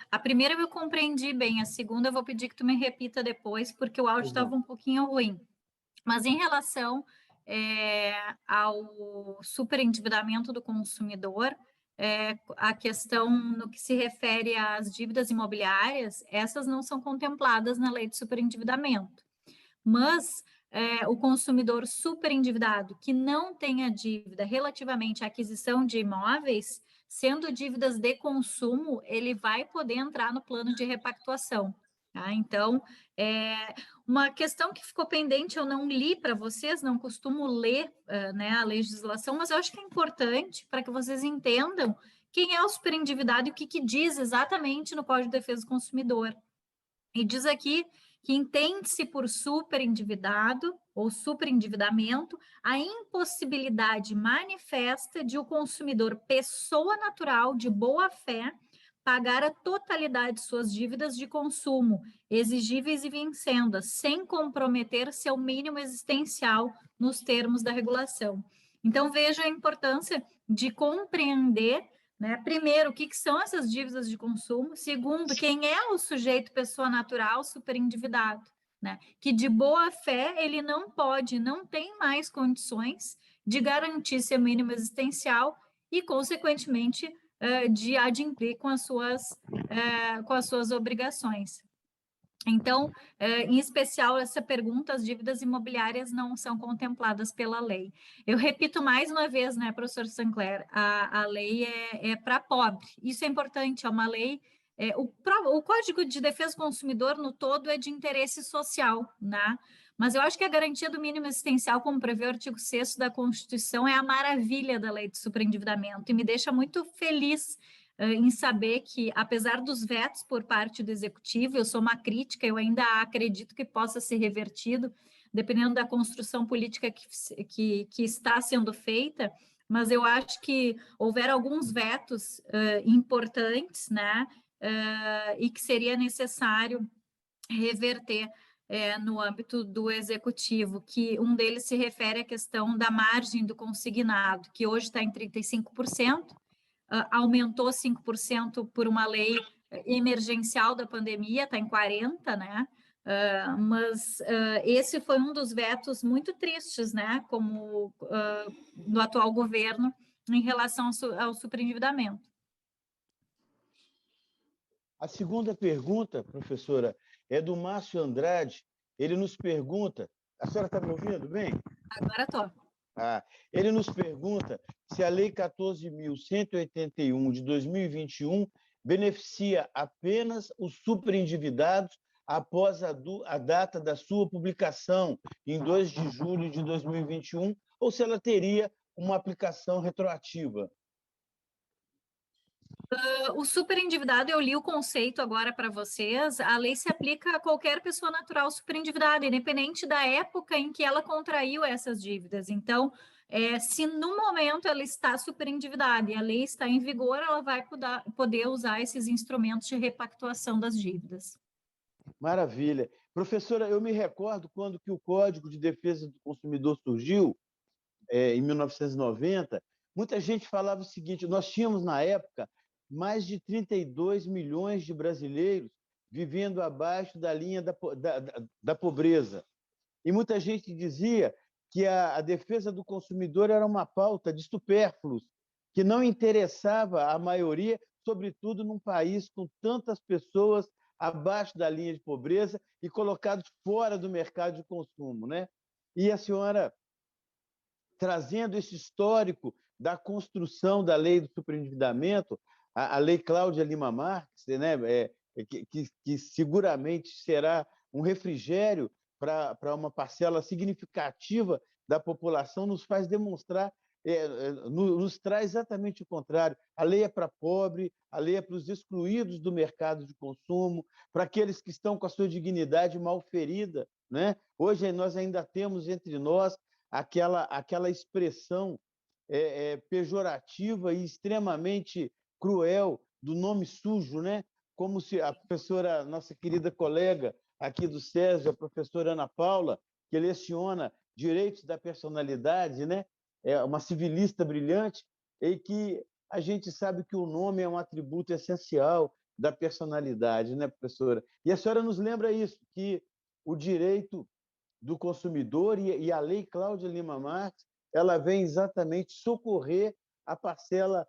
[SPEAKER 5] A primeira eu compreendi bem, a segunda eu vou pedir que tu me repita depois, porque o áudio estava um pouquinho ruim. Mas em relação ao superendividamento do consumidor, a questão no que se refere às dívidas imobiliárias, essas não são contempladas na lei de superendividamento. Mas o consumidor superendividado que não tenha dívida relativamente à aquisição de imóveis, sendo dívidas de consumo, ele vai poder entrar no plano de repactuação. Tá? Então, uma questão que ficou pendente, eu não li para vocês, não costumo ler a legislação, mas eu acho que é importante para que vocês entendam quem é o superendividado e o que diz exatamente no Código de Defesa do Consumidor. E diz aqui que entende-se por superendividado ou superendividamento a impossibilidade manifesta de o consumidor, pessoa natural de boa-fé, pagar a totalidade de suas dívidas de consumo, exigíveis e vincendas, sem comprometer seu mínimo existencial nos termos da regulação. Então, veja a importância de compreender, né, primeiro, o que são essas dívidas de consumo, segundo, quem é o sujeito pessoa natural superendividado, né, que de boa fé ele não tem mais condições de garantir seu mínimo existencial e, consequentemente, de adimplir com as suas obrigações. Então, em especial, essa pergunta, as dívidas imobiliárias não são contempladas pela lei. Eu repito mais uma vez, né, professor Sancler, a lei é para pobre. Isso é importante, é uma lei O Código de Defesa do Consumidor no todo é de interesse social, né? Mas eu acho que a garantia do mínimo existencial, como prevê o artigo 6º da Constituição, é a maravilha da lei de superendividamento, e me deixa muito feliz em saber que, apesar dos vetos por parte do Executivo, eu sou uma crítica, eu ainda acredito que possa ser revertido, dependendo da construção política que está sendo feita, mas eu acho que houveram alguns vetos importantes, né, e que seria necessário reverter no âmbito do Executivo, que um deles se refere à questão da margem do consignado, que hoje está em 35%, aumentou 5% por uma lei emergencial da pandemia, está em 40%, né? Mas esse foi um dos vetos muito tristes, né? Como do atual governo em relação ao superendividamento.
[SPEAKER 3] A segunda pergunta, professora, é do Márcio Andrade. Ele nos pergunta... A senhora está me ouvindo bem?
[SPEAKER 5] Agora estou.
[SPEAKER 3] Ele nos pergunta se a Lei 14.181 de 2021 beneficia apenas os superendividados após a data da sua publicação, em 2 de julho de 2021, ou se ela teria uma aplicação retroativa.
[SPEAKER 5] O superendividado, eu li o conceito agora para vocês, a lei se aplica a qualquer pessoa natural superendividada, independente da época em que ela contraiu essas dívidas. Então, se no momento ela está superendividada e a lei está em vigor, ela vai poder usar esses instrumentos de repactuação das dívidas.
[SPEAKER 3] Maravilha. Professora, eu me recordo quando que o Código de Defesa do Consumidor surgiu, em 1990, muita gente falava o seguinte: nós tínhamos, na época, mais de 32 milhões de brasileiros vivendo abaixo da linha da pobreza. E muita gente dizia que a defesa do consumidor era uma pauta de supérfluos, que não interessava a maioria, sobretudo num país com tantas pessoas abaixo da linha de pobreza e colocados fora do mercado de consumo, né? E a senhora, trazendo esse histórico da construção da lei do superendividamento, a lei Cláudia Lima Marques, né, que seguramente será um refrigério para uma parcela significativa da população, nos faz demonstrar, nos traz exatamente o contrário. A lei é para pobre, a lei é para os excluídos do mercado de consumo, para aqueles que estão com a sua dignidade mal ferida, né? Hoje nós ainda temos entre nós aquela expressão pejorativa e extremamente cruel do nome sujo, né? Como se a professora, nossa querida colega aqui do SESI, a professora Ana Paula, que leciona Direitos da Personalidade, né? É uma civilista brilhante, e que a gente sabe que o nome é um atributo essencial da personalidade, né, professora? E a senhora nos lembra isso, que o direito do consumidor e a lei Cláudia Lima Marques, ela vem exatamente socorrer a parcela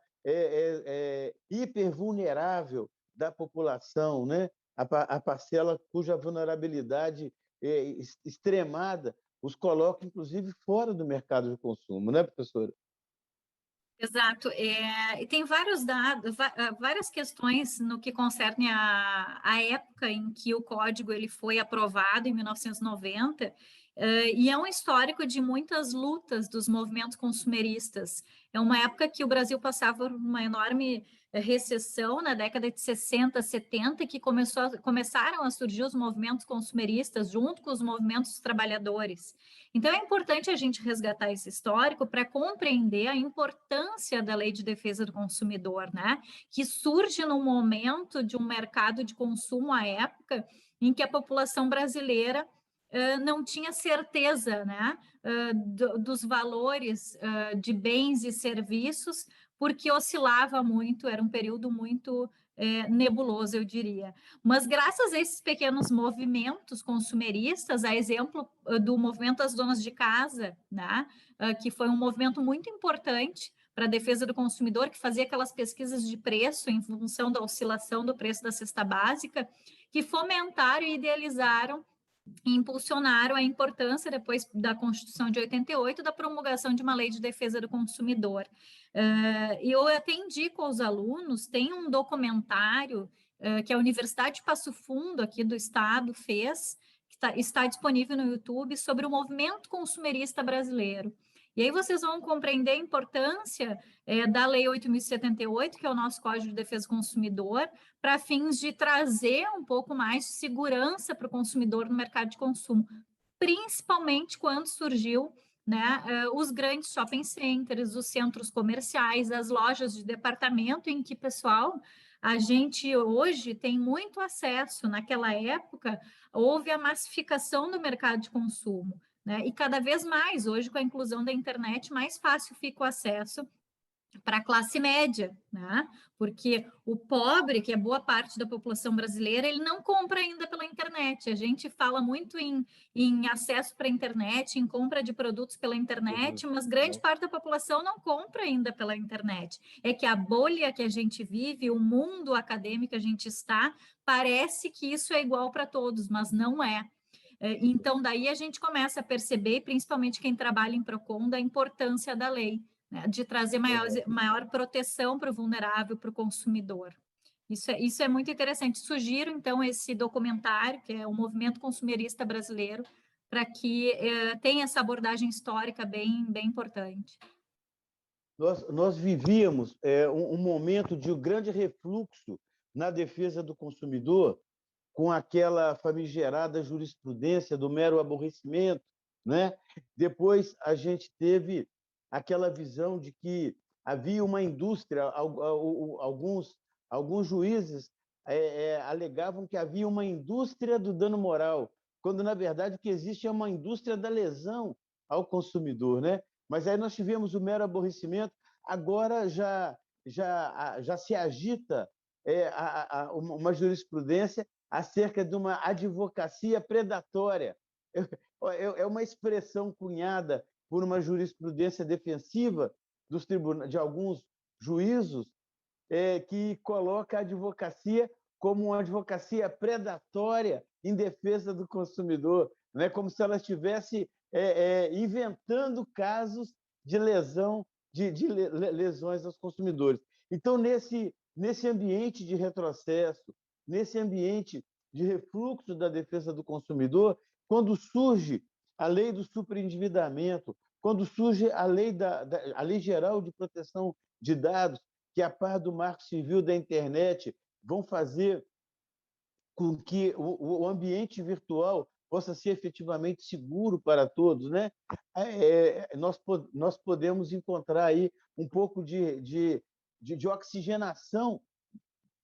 [SPEAKER 3] hipervulnerável da população, né? A parcela cuja vulnerabilidade extremada os coloca, inclusive, fora do mercado de consumo, né, professora?
[SPEAKER 5] Exato. E tem vários dados, várias questões no que concerne a época em que o código ele foi aprovado, em 1990, e é um histórico de muitas lutas dos movimentos consumeristas. É uma época que o Brasil passava por uma enorme recessão na década de 60, 70, que começaram a surgir os movimentos consumeristas junto com os movimentos trabalhadores. Então, é importante a gente resgatar esse histórico para compreender a importância da Lei de Defesa do Consumidor, né? Que surge no momento de um mercado de consumo à época em que a população brasileira não tinha certeza, né, dos valores de bens e serviços, porque oscilava muito, era um período muito nebuloso, eu diria. Mas graças a esses pequenos movimentos consumeristas, a exemplo do movimento das donas de casa, né, que foi um movimento muito importante para a defesa do consumidor, que fazia aquelas pesquisas de preço em função da oscilação do preço da cesta básica, que fomentaram e idealizaram e impulsionaram a importância, depois da Constituição de 88, da promulgação de uma lei de defesa do consumidor. E eu até indico aos alunos, tem um documentário que a Universidade de Passo Fundo, aqui do estado, fez, que está disponível no YouTube, sobre o movimento consumerista brasileiro. E aí vocês vão compreender a importância da Lei 8.078, que é o nosso Código de Defesa do Consumidor, para fins de trazer um pouco mais de segurança para o consumidor no mercado de consumo, principalmente quando surgiu, né, os grandes shopping centers, os centros comerciais, as lojas de departamento, em que, pessoal, a gente hoje tem muito acesso. Naquela época, houve a massificação do mercado de consumo, né? E cada vez mais, hoje, com a inclusão da internet, mais fácil fica o acesso para a classe média, né? Porque o pobre, que é boa parte da população brasileira, ele não compra ainda pela internet. A gente fala muito em acesso para a internet, em compra de produtos pela internet, mas grande parte da população não compra ainda pela internet. É que a bolha que a gente vive, o mundo acadêmico que a gente está, parece que isso é igual para todos, mas não é. Então, daí a gente começa a perceber, principalmente quem trabalha em PROCON, da importância da lei, né, de trazer maior proteção para o vulnerável, para o consumidor. Isso é muito interessante. Sugiro, então, esse documentário, que é o Movimento Consumerista Brasileiro, para que tenha essa abordagem histórica bem importante.
[SPEAKER 3] Nós vivíamos um momento de grande refluxo na defesa do consumidor, com aquela famigerada jurisprudência do mero aborrecimento, né? Depois a gente teve aquela visão de que havia uma indústria, alguns juízes alegavam que havia uma indústria do dano moral, quando, na verdade, o que existe é uma indústria da lesão ao consumidor, né? Mas aí nós tivemos o mero aborrecimento, agora já se agita uma jurisprudência acerca de uma advocacia predatória. É uma expressão cunhada por uma jurisprudência defensiva dos tribunais, de alguns juízos, que coloca a advocacia como uma advocacia predatória em defesa do consumidor, né? Como se ela estivesse inventando casos de lesão, de lesões aos consumidores. Então, nesse ambiente de retrocesso, nesse ambiente de refluxo da defesa do consumidor, quando surge a lei do superendividamento, quando surge a lei geral de proteção de dados, que, a par do Marco Civil da internet, vão fazer com que o ambiente virtual possa ser efetivamente seguro para todos, né? Nós podemos encontrar aí um pouco de oxigenação,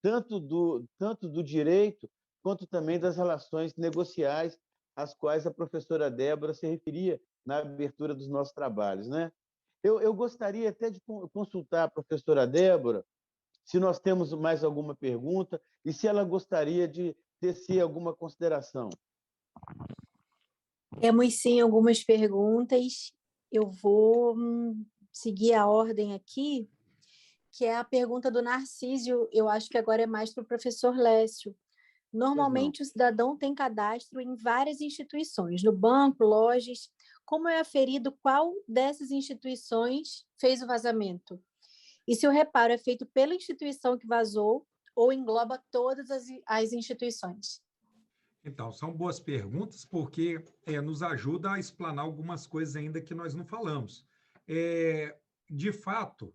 [SPEAKER 3] tanto do direito, quanto também das relações negociais, às quais a professora Débora se referia na abertura dos nossos trabalhos, né? Eu gostaria até de consultar a professora Débora se nós temos mais alguma pergunta e se ela gostaria de tecer alguma consideração.
[SPEAKER 6] Temos, sim, algumas perguntas. Eu vou seguir a ordem aqui, que é a pergunta do Narcísio. Eu acho que agora é mais para o professor Lécio. Normalmente, o cidadão tem cadastro em várias instituições, no banco, lojas. Como é aferido qual dessas instituições fez o vazamento? E se o reparo é feito pela instituição que vazou ou engloba todas as instituições?
[SPEAKER 8] Então, são boas perguntas, porque nos ajuda a explanar algumas coisas ainda que nós não falamos. De fato,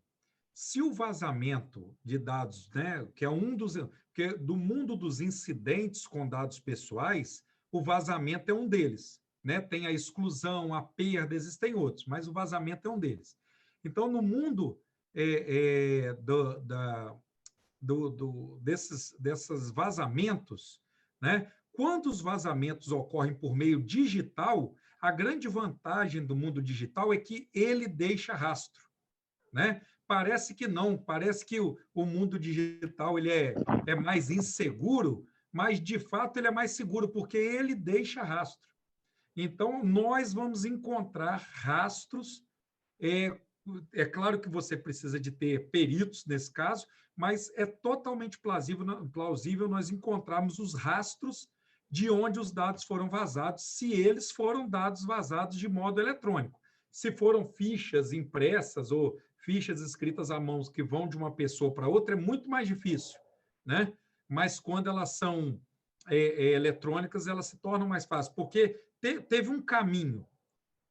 [SPEAKER 8] se o vazamento de dados, né, que é do mundo dos incidentes com dados pessoais, o vazamento é um deles, né? Tem a exclusão, a perda, existem outros, mas o vazamento é um deles. Então, no mundo desses vazamentos, né? Quando os vazamentos ocorrem por meio digital, a grande vantagem do mundo digital é que ele deixa rastro, né? Parece que não, parece que o mundo digital ele é mais inseguro, mas, de fato, ele é mais seguro, porque ele deixa rastro. Então, nós vamos encontrar rastros. É claro que você precisa de ter peritos nesse caso, mas é totalmente plausível nós encontrarmos os rastros de onde os dados foram vazados, se eles foram dados vazados de modo eletrônico. Se foram fichas impressas ou fichas escritas à mão que vão de uma pessoa para outra, é muito mais difícil, né? mas quando elas são eletrônicas, elas se tornam mais fáceis, porque teve um caminho,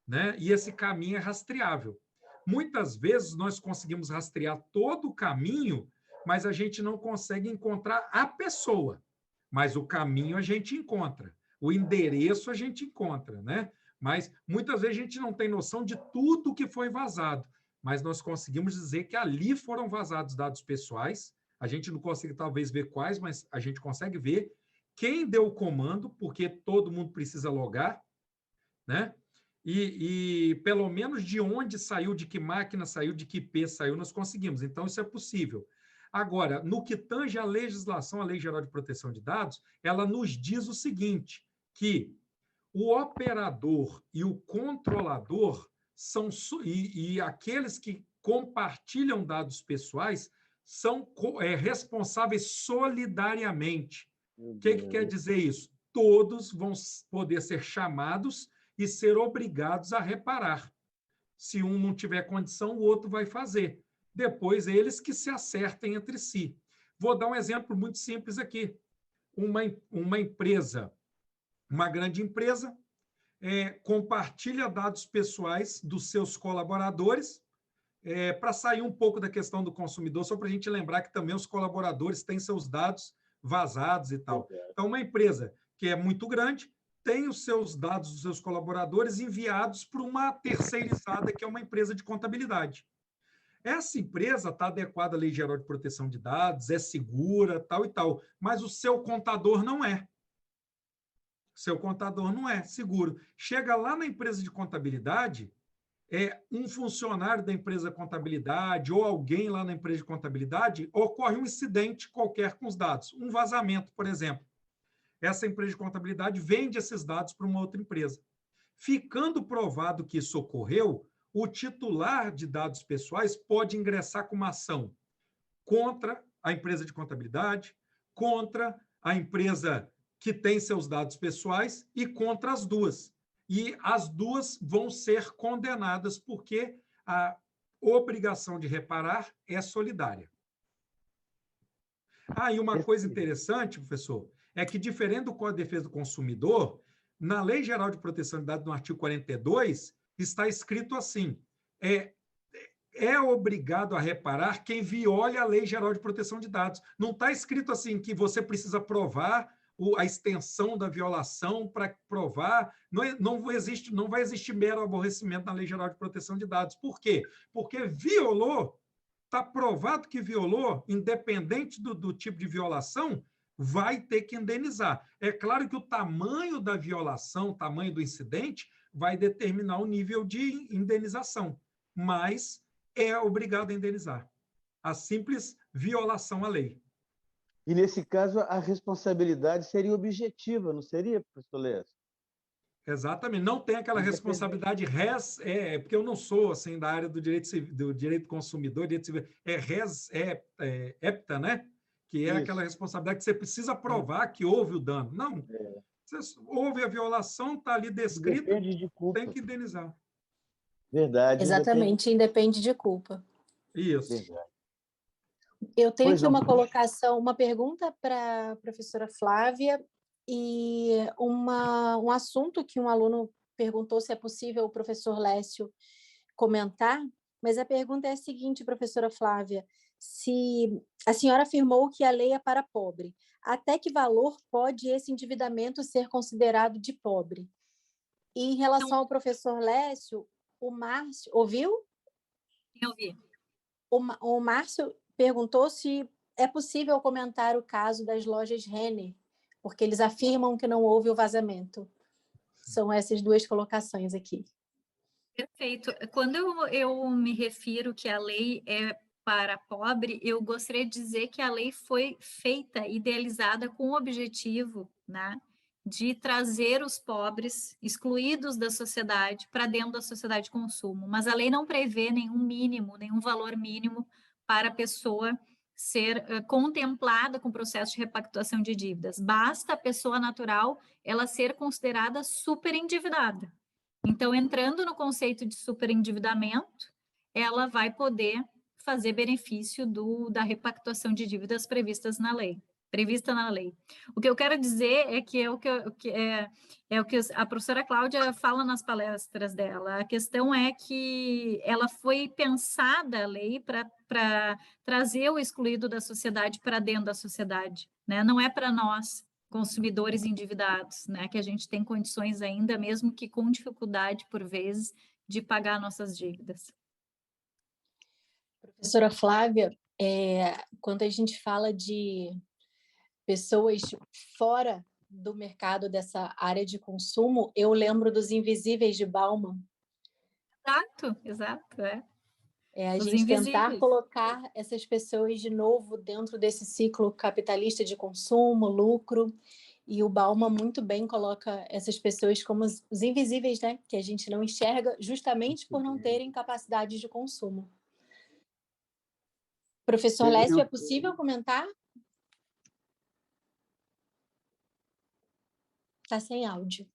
[SPEAKER 8] né? E esse caminho é rastreável. Muitas vezes nós conseguimos rastrear todo o caminho, mas a gente não consegue encontrar a pessoa. Mas o caminho a gente encontra, o endereço a gente encontra, né? Mas muitas vezes a gente não tem noção de tudo que foi vazado, mas nós conseguimos dizer que ali foram vazados dados pessoais. A gente não consegue talvez ver quais, mas a gente consegue ver quem deu o comando, porque todo mundo precisa logar, né? E pelo menos de onde saiu, de que máquina saiu, de que IP saiu, nós conseguimos. Então, isso é possível. Agora, no que tange à legislação, a Lei Geral de Proteção de Dados, ela nos diz o seguinte, que o operador e o controlador são e aqueles que compartilham dados pessoais são responsáveis solidariamente. O que quer dizer isso? Todos vão poder ser chamados e ser obrigados a reparar. Se um não tiver condição, o outro vai fazer. Depois, eles que se acertem entre si. Vou dar um exemplo muito simples aqui. Uma empresa, uma grande empresa, compartilha dados pessoais dos seus colaboradores, para sair um pouco da questão do consumidor, só para a gente lembrar que também os colaboradores têm seus dados vazados e tal. Então, uma empresa que é muito grande tem os seus dados dos seus colaboradores enviados para uma terceirizada, que é uma empresa de contabilidade. Essa empresa está adequada à Lei Geral de Proteção de Dados, é segura, tal e tal, mas o seu contador não é. Seu contador não é seguro. Chega lá na empresa de contabilidade, um funcionário da empresa de contabilidade ou alguém lá na empresa de contabilidade, ocorre um incidente qualquer com os dados, um vazamento, por exemplo. Essa empresa de contabilidade vende esses dados para uma outra empresa. Ficando provado que isso ocorreu, o titular de dados pessoais pode ingressar com uma ação contra a empresa de contabilidade, contra a empresa que tem seus dados pessoais e contra as duas. E as duas vão ser condenadas porque a obrigação de reparar é solidária. E uma coisa interessante, professor, é que, diferente do Código de Defesa do Consumidor, na Lei Geral de Proteção de Dados, no artigo 42, está escrito assim, é obrigado a reparar quem viole a Lei Geral de Proteção de Dados. Não está escrito assim que você precisa provar a extensão da violação para provar. Não vai existir mero aborrecimento na Lei Geral de Proteção de Dados. Por quê? Porque violou, está provado que violou, independente do tipo de violação, vai ter que indenizar. É claro que o tamanho da violação, o tamanho do incidente, vai determinar o nível de indenização, mas é obrigado a indenizar. A simples violação à lei.
[SPEAKER 3] E, nesse caso, a responsabilidade seria objetiva, não seria, professor Lécio?
[SPEAKER 8] Exatamente. Não tem aquela responsabilidade porque eu não sou assim da área do direito consumidor, direito civil, EPTA, né? Que é aquela responsabilidade que você precisa provar que houve o dano. Não. Houve a violação, está ali descrito, tem que indenizar.
[SPEAKER 3] Verdade.
[SPEAKER 6] Exatamente, independe de culpa.
[SPEAKER 8] Isso.
[SPEAKER 3] Verdade.
[SPEAKER 6] Eu tenho aqui uma colocação, uma pergunta para a professora Flávia e um assunto que um aluno perguntou se é possível o professor Lécio comentar, mas a pergunta é a seguinte, professora Flávia, se a senhora afirmou que a lei é para pobre, até que valor pode esse endividamento ser considerado de pobre? E em relação ao professor Lécio, o Márcio, ouviu?
[SPEAKER 5] Eu ouvi.
[SPEAKER 6] O Márcio perguntou se é possível comentar o caso das lojas Renner, porque eles afirmam que não houve o vazamento. São essas duas colocações aqui.
[SPEAKER 5] Perfeito. Quando eu me refiro que a lei é para pobre, eu gostaria de dizer que a lei foi feita, idealizada com o objetivo, né, de trazer os pobres excluídos da sociedade para dentro da sociedade de consumo. Mas a lei não prevê nenhum valor mínimo para a pessoa ser contemplada com o processo de repactuação de dívidas. Basta a pessoa natural ela ser considerada superendividada. Então, entrando no conceito de superendividamento, ela vai poder fazer benefício da repactuação de dívidas previstas na lei. prevista na lei. O que eu quero dizer é que o que a professora Cláudia fala nas palestras dela. A questão é que ela foi pensada, a lei, para trazer o excluído da sociedade para dentro da sociedade, né? Não é para nós, consumidores endividados, né? Que a gente tem condições ainda, mesmo que com dificuldade, por vezes, de pagar nossas dívidas.
[SPEAKER 6] Professora Flávia, quando a gente fala de pessoas fora do mercado dessa área de consumo, eu lembro dos Invisíveis de Bauman.
[SPEAKER 5] Exato,
[SPEAKER 6] A
[SPEAKER 5] Os
[SPEAKER 6] gente tentar
[SPEAKER 5] invisíveis.
[SPEAKER 6] colocar essas pessoas de novo dentro desse ciclo capitalista de consumo, lucro, e o Bauman muito bem coloca essas pessoas como os invisíveis, né? Que a gente não enxerga justamente por não terem capacidade de consumo. Professor Lécio, é possível comentar? Está sem áudio.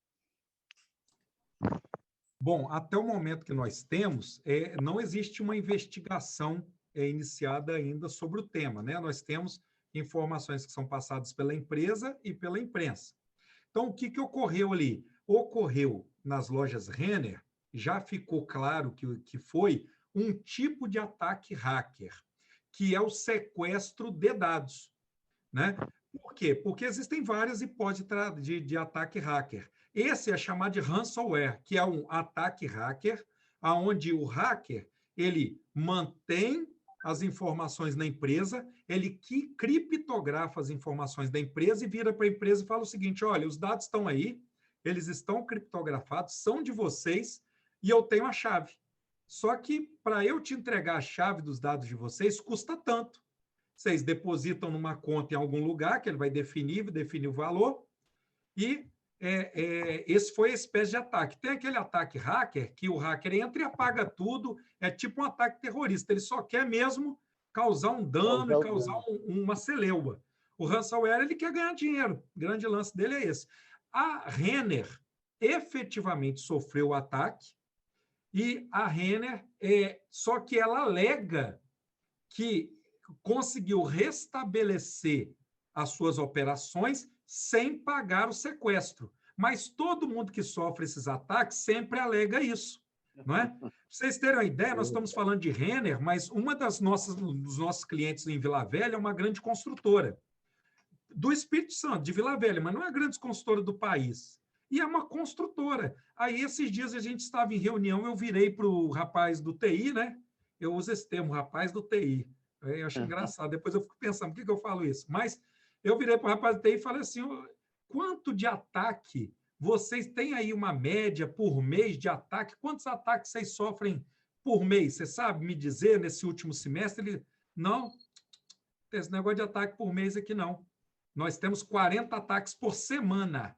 [SPEAKER 8] Bom, até o momento que nós temos, não existe uma investigação iniciada ainda sobre o tema, né? Nós temos informações que são passadas pela empresa e pela imprensa. Então, o que ocorreu ali? Ocorreu nas lojas Renner, já ficou claro que foi um tipo de ataque hacker, que é o sequestro de dados, né? Por quê? Porque existem várias hipóteses de ataque hacker. Esse é chamado de ransomware, que é um ataque hacker, onde o hacker ele mantém as informações na empresa, ele criptografa as informações da empresa e vira para a empresa e fala o seguinte: olha, os dados estão aí, eles estão criptografados, são de vocês e eu tenho a chave. Só que para eu te entregar a chave dos dados de vocês custa tanto. Vocês depositam numa conta em algum lugar, que ele vai definir o valor, e esse foi a espécie de ataque. Tem aquele ataque hacker, que o hacker entra e apaga tudo, é tipo um ataque terrorista, ele só quer mesmo causar um dano e causar uma celeuma. O ransomware, ele quer ganhar dinheiro, o grande lance dele é esse. A Renner efetivamente sofreu o ataque, e a Renner, só que ela alega que conseguiu restabelecer as suas operações sem pagar o sequestro. Mas todo mundo que sofre esses ataques sempre alega isso, não é? Para vocês terem uma ideia, nós estamos falando de Renner, mas uma dos nossos clientes em Vila Velha é uma grande construtora do Espírito Santo, de Vila Velha, mas não é a grande construtora do país. E é uma construtora. Aí, esses dias, a gente estava em reunião, eu virei para o rapaz do TI, né? Eu uso esse termo, rapaz do TI. Eu acho engraçado. Depois eu fico pensando, por que eu falo isso? Mas eu virei para o rapaz do TI e falei assim, quanto de ataque vocês têm aí uma média por mês de ataque? Quantos ataques vocês sofrem por mês? Você sabe me dizer nesse último semestre? Ele, não, esse negócio de ataque por mês aqui não. Nós temos 40 ataques por semana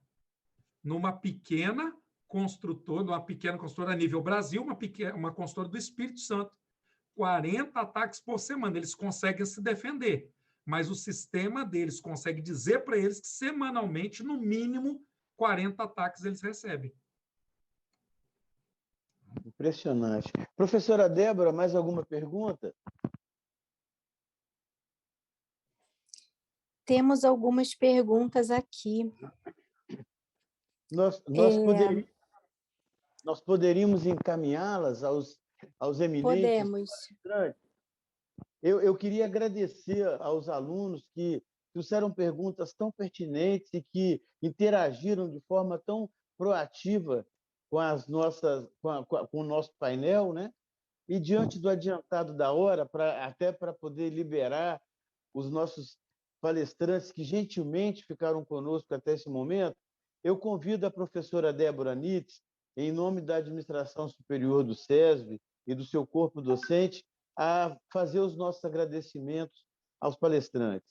[SPEAKER 8] numa pequena construtora a nível Brasil, uma construtora do Espírito Santo. 40 ataques por semana, eles conseguem se defender, mas o sistema deles consegue dizer para eles que semanalmente, no mínimo, 40 ataques eles recebem.
[SPEAKER 3] Impressionante. Professora Débora, mais alguma pergunta?
[SPEAKER 6] Temos algumas perguntas aqui.
[SPEAKER 3] Nós poderíamos encaminhá-las aos eminentes palestrantes. Eu queria agradecer aos alunos que trouxeram perguntas tão pertinentes e que interagiram de forma tão proativa com o nosso painel, né? E diante do adiantado da hora, até para poder liberar os nossos palestrantes que gentilmente ficaram conosco até esse momento, eu convido a professora Débora Nitz, em nome da Administração Superior do SESV e do seu corpo docente, a fazer os nossos agradecimentos aos palestrantes.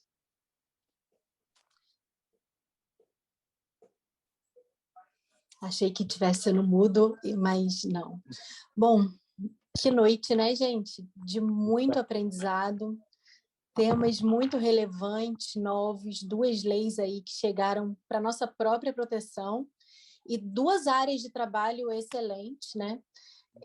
[SPEAKER 6] Achei que tivesse no mudo, mas não. Bom, que noite, né, gente? De muito aprendizado, temas muito relevantes, novos, 2 leis aí que chegaram para a nossa própria proteção e 2 áreas de trabalho excelentes, né?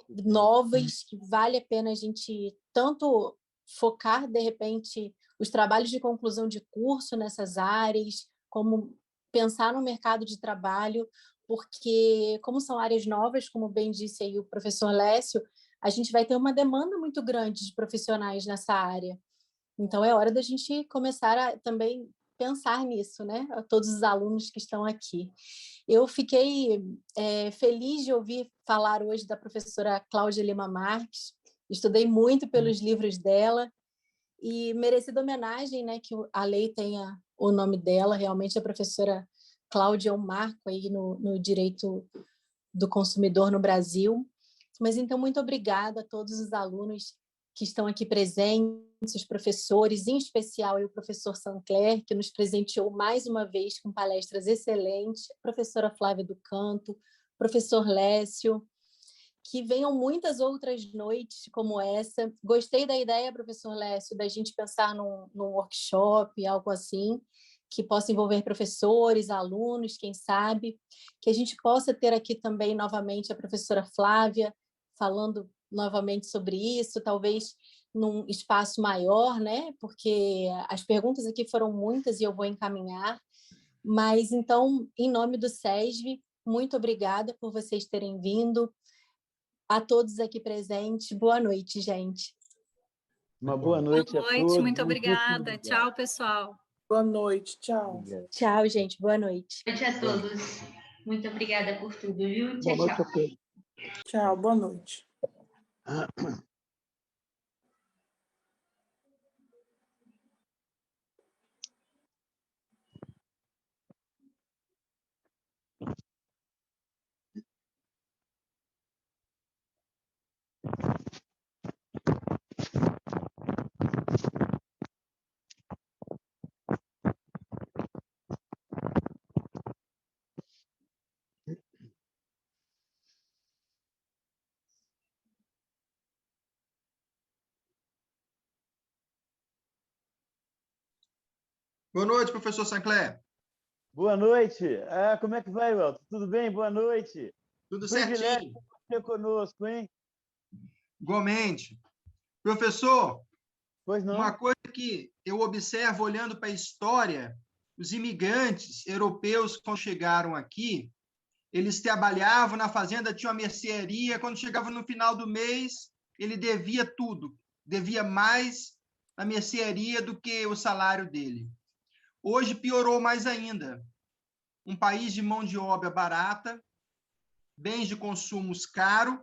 [SPEAKER 6] Novas, que vale a pena a gente tanto focar, de repente, os trabalhos de conclusão de curso nessas áreas, como pensar no mercado de trabalho, porque, como são áreas novas, como bem disse aí o professor Lécio, a gente vai ter uma demanda muito grande de profissionais nessa área. Então, é hora da gente começar a também pensar nisso, né? A todos os alunos que estão aqui. Eu fiquei feliz de ouvir falar hoje da professora Cláudia Lima Marques. Estudei muito pelos livros dela e merecida homenagem, né? Que a lei tenha o nome dela. Realmente, a professora Cláudia é um marco aí no direito do consumidor no Brasil. Mas, então, muito obrigada a todos os alunos que estão aqui presentes, os professores, em especial o professor Sancler, que nos presenteou mais uma vez com palestras excelentes, a professora Flávia do Canto, professor Lécio, que venham muitas outras noites como essa. Gostei da ideia, professor Lécio, da gente pensar num workshop, algo assim, que possa envolver professores, alunos, quem sabe, que a gente possa ter aqui também novamente a professora Flávia, falando novamente sobre isso, talvez num espaço maior, né? Porque as perguntas aqui foram muitas e eu vou encaminhar. Mas, então, em nome do SESV, muito obrigada por vocês terem vindo. A todos aqui presentes, boa noite, gente.
[SPEAKER 3] Uma boa noite a
[SPEAKER 5] Boa noite,
[SPEAKER 3] todos.
[SPEAKER 5] muito obrigada. Tchau, pessoal.
[SPEAKER 11] Boa noite, tchau.
[SPEAKER 3] Obrigado.
[SPEAKER 6] Tchau, gente, boa noite.
[SPEAKER 1] Boa noite a todos. Muito obrigada por tudo, viu? Tchau,
[SPEAKER 11] Boa noite
[SPEAKER 1] tchau.
[SPEAKER 11] a todos. Tchau, boa noite.
[SPEAKER 12] Boa noite, professor Sancler.
[SPEAKER 3] Boa noite. Como é que vai, Welton? Tudo bem? Boa noite.
[SPEAKER 12] Tudo
[SPEAKER 3] Privilégio
[SPEAKER 12] certinho.
[SPEAKER 3] ter você conosco, hein?
[SPEAKER 12] Igualmente. Professor,
[SPEAKER 3] Pois não?
[SPEAKER 12] uma coisa que eu observo olhando para a história, os imigrantes europeus, quando chegaram aqui, eles trabalhavam na fazenda, tinha uma mercearia, quando chegava no final do mês, ele devia tudo, devia mais na mercearia do que o salário dele. Hoje piorou mais ainda. Um país de mão de obra barata, bens de consumos caros.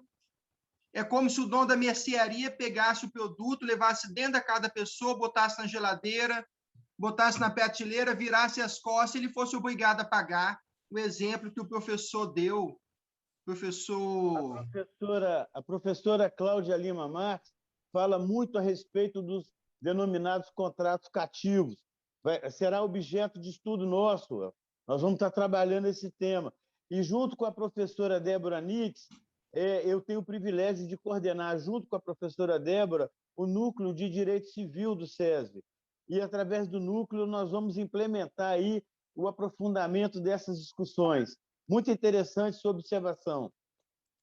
[SPEAKER 12] É como se o dono da mercearia pegasse o produto, levasse dentro da casa da pessoa, botasse na geladeira, botasse na prateleira, virasse as costas e ele fosse obrigado a pagar. O exemplo que o professor deu, professor...
[SPEAKER 3] A professora Cláudia Lima Marques fala muito a respeito dos denominados contratos cativos. Será objeto de estudo nosso. Nós vamos estar trabalhando esse tema. E, junto com a professora Débora Nix, eu tenho o privilégio de coordenar, junto com a professora Débora, o Núcleo de Direito Civil do SESV. E, através do núcleo, nós vamos implementar aí o aprofundamento dessas discussões. Muito interessante sua observação.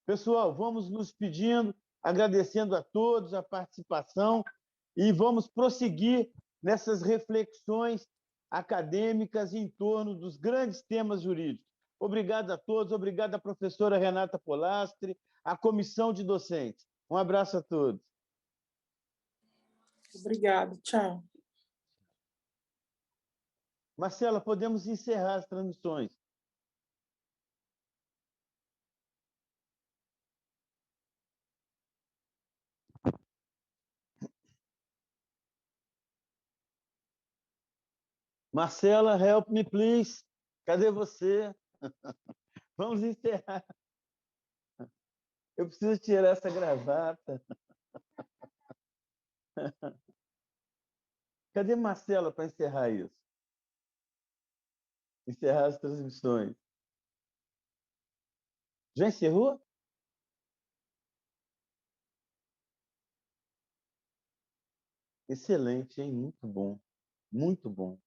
[SPEAKER 3] Pessoal, vamos nos pedindo, agradecendo a todos a participação e vamos prosseguir nessas reflexões acadêmicas em torno dos grandes temas jurídicos. Obrigado a todos, obrigado à professora Renata Polastri, à comissão de docentes. Um abraço a todos.
[SPEAKER 11] Obrigado, tchau.
[SPEAKER 3] Marcela, podemos encerrar as transmissões. Marcela, help me, please. Cadê você? Vamos encerrar. Eu preciso tirar essa gravata. Cadê Marcela para encerrar isso? Encerrar as transmissões. Já encerrou? Excelente, hein? Muito bom. Muito bom.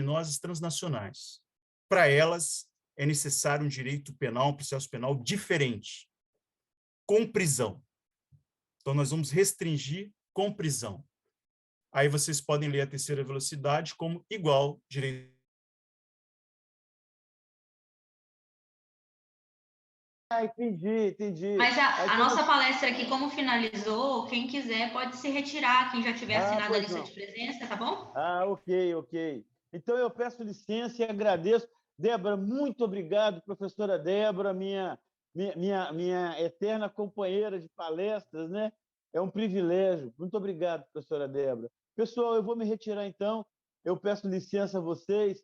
[SPEAKER 9] criminosas transnacionais. Para elas, é necessário um direito penal, um processo penal diferente, com prisão. Então, nós vamos restringir com prisão. Aí vocês podem ler a terceira velocidade como igual direito.
[SPEAKER 3] Entendi.
[SPEAKER 1] Mas a nossa palestra aqui, como finalizou, quem quiser pode se retirar, quem já tiver assinado a lista de presença, tá bom?
[SPEAKER 3] Ok. Então, eu peço licença e agradeço. Débora, muito obrigado, professora Débora, minha eterna companheira de palestras, né? É um privilégio. Muito obrigado, professora Débora. Pessoal, eu vou me retirar, então. Eu peço licença a vocês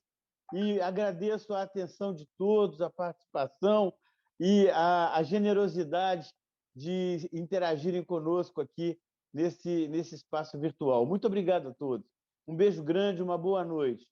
[SPEAKER 3] e agradeço a atenção de todos, a participação e a generosidade de interagirem conosco aqui nesse espaço virtual. Muito obrigado a todos. Um beijo grande, uma boa noite.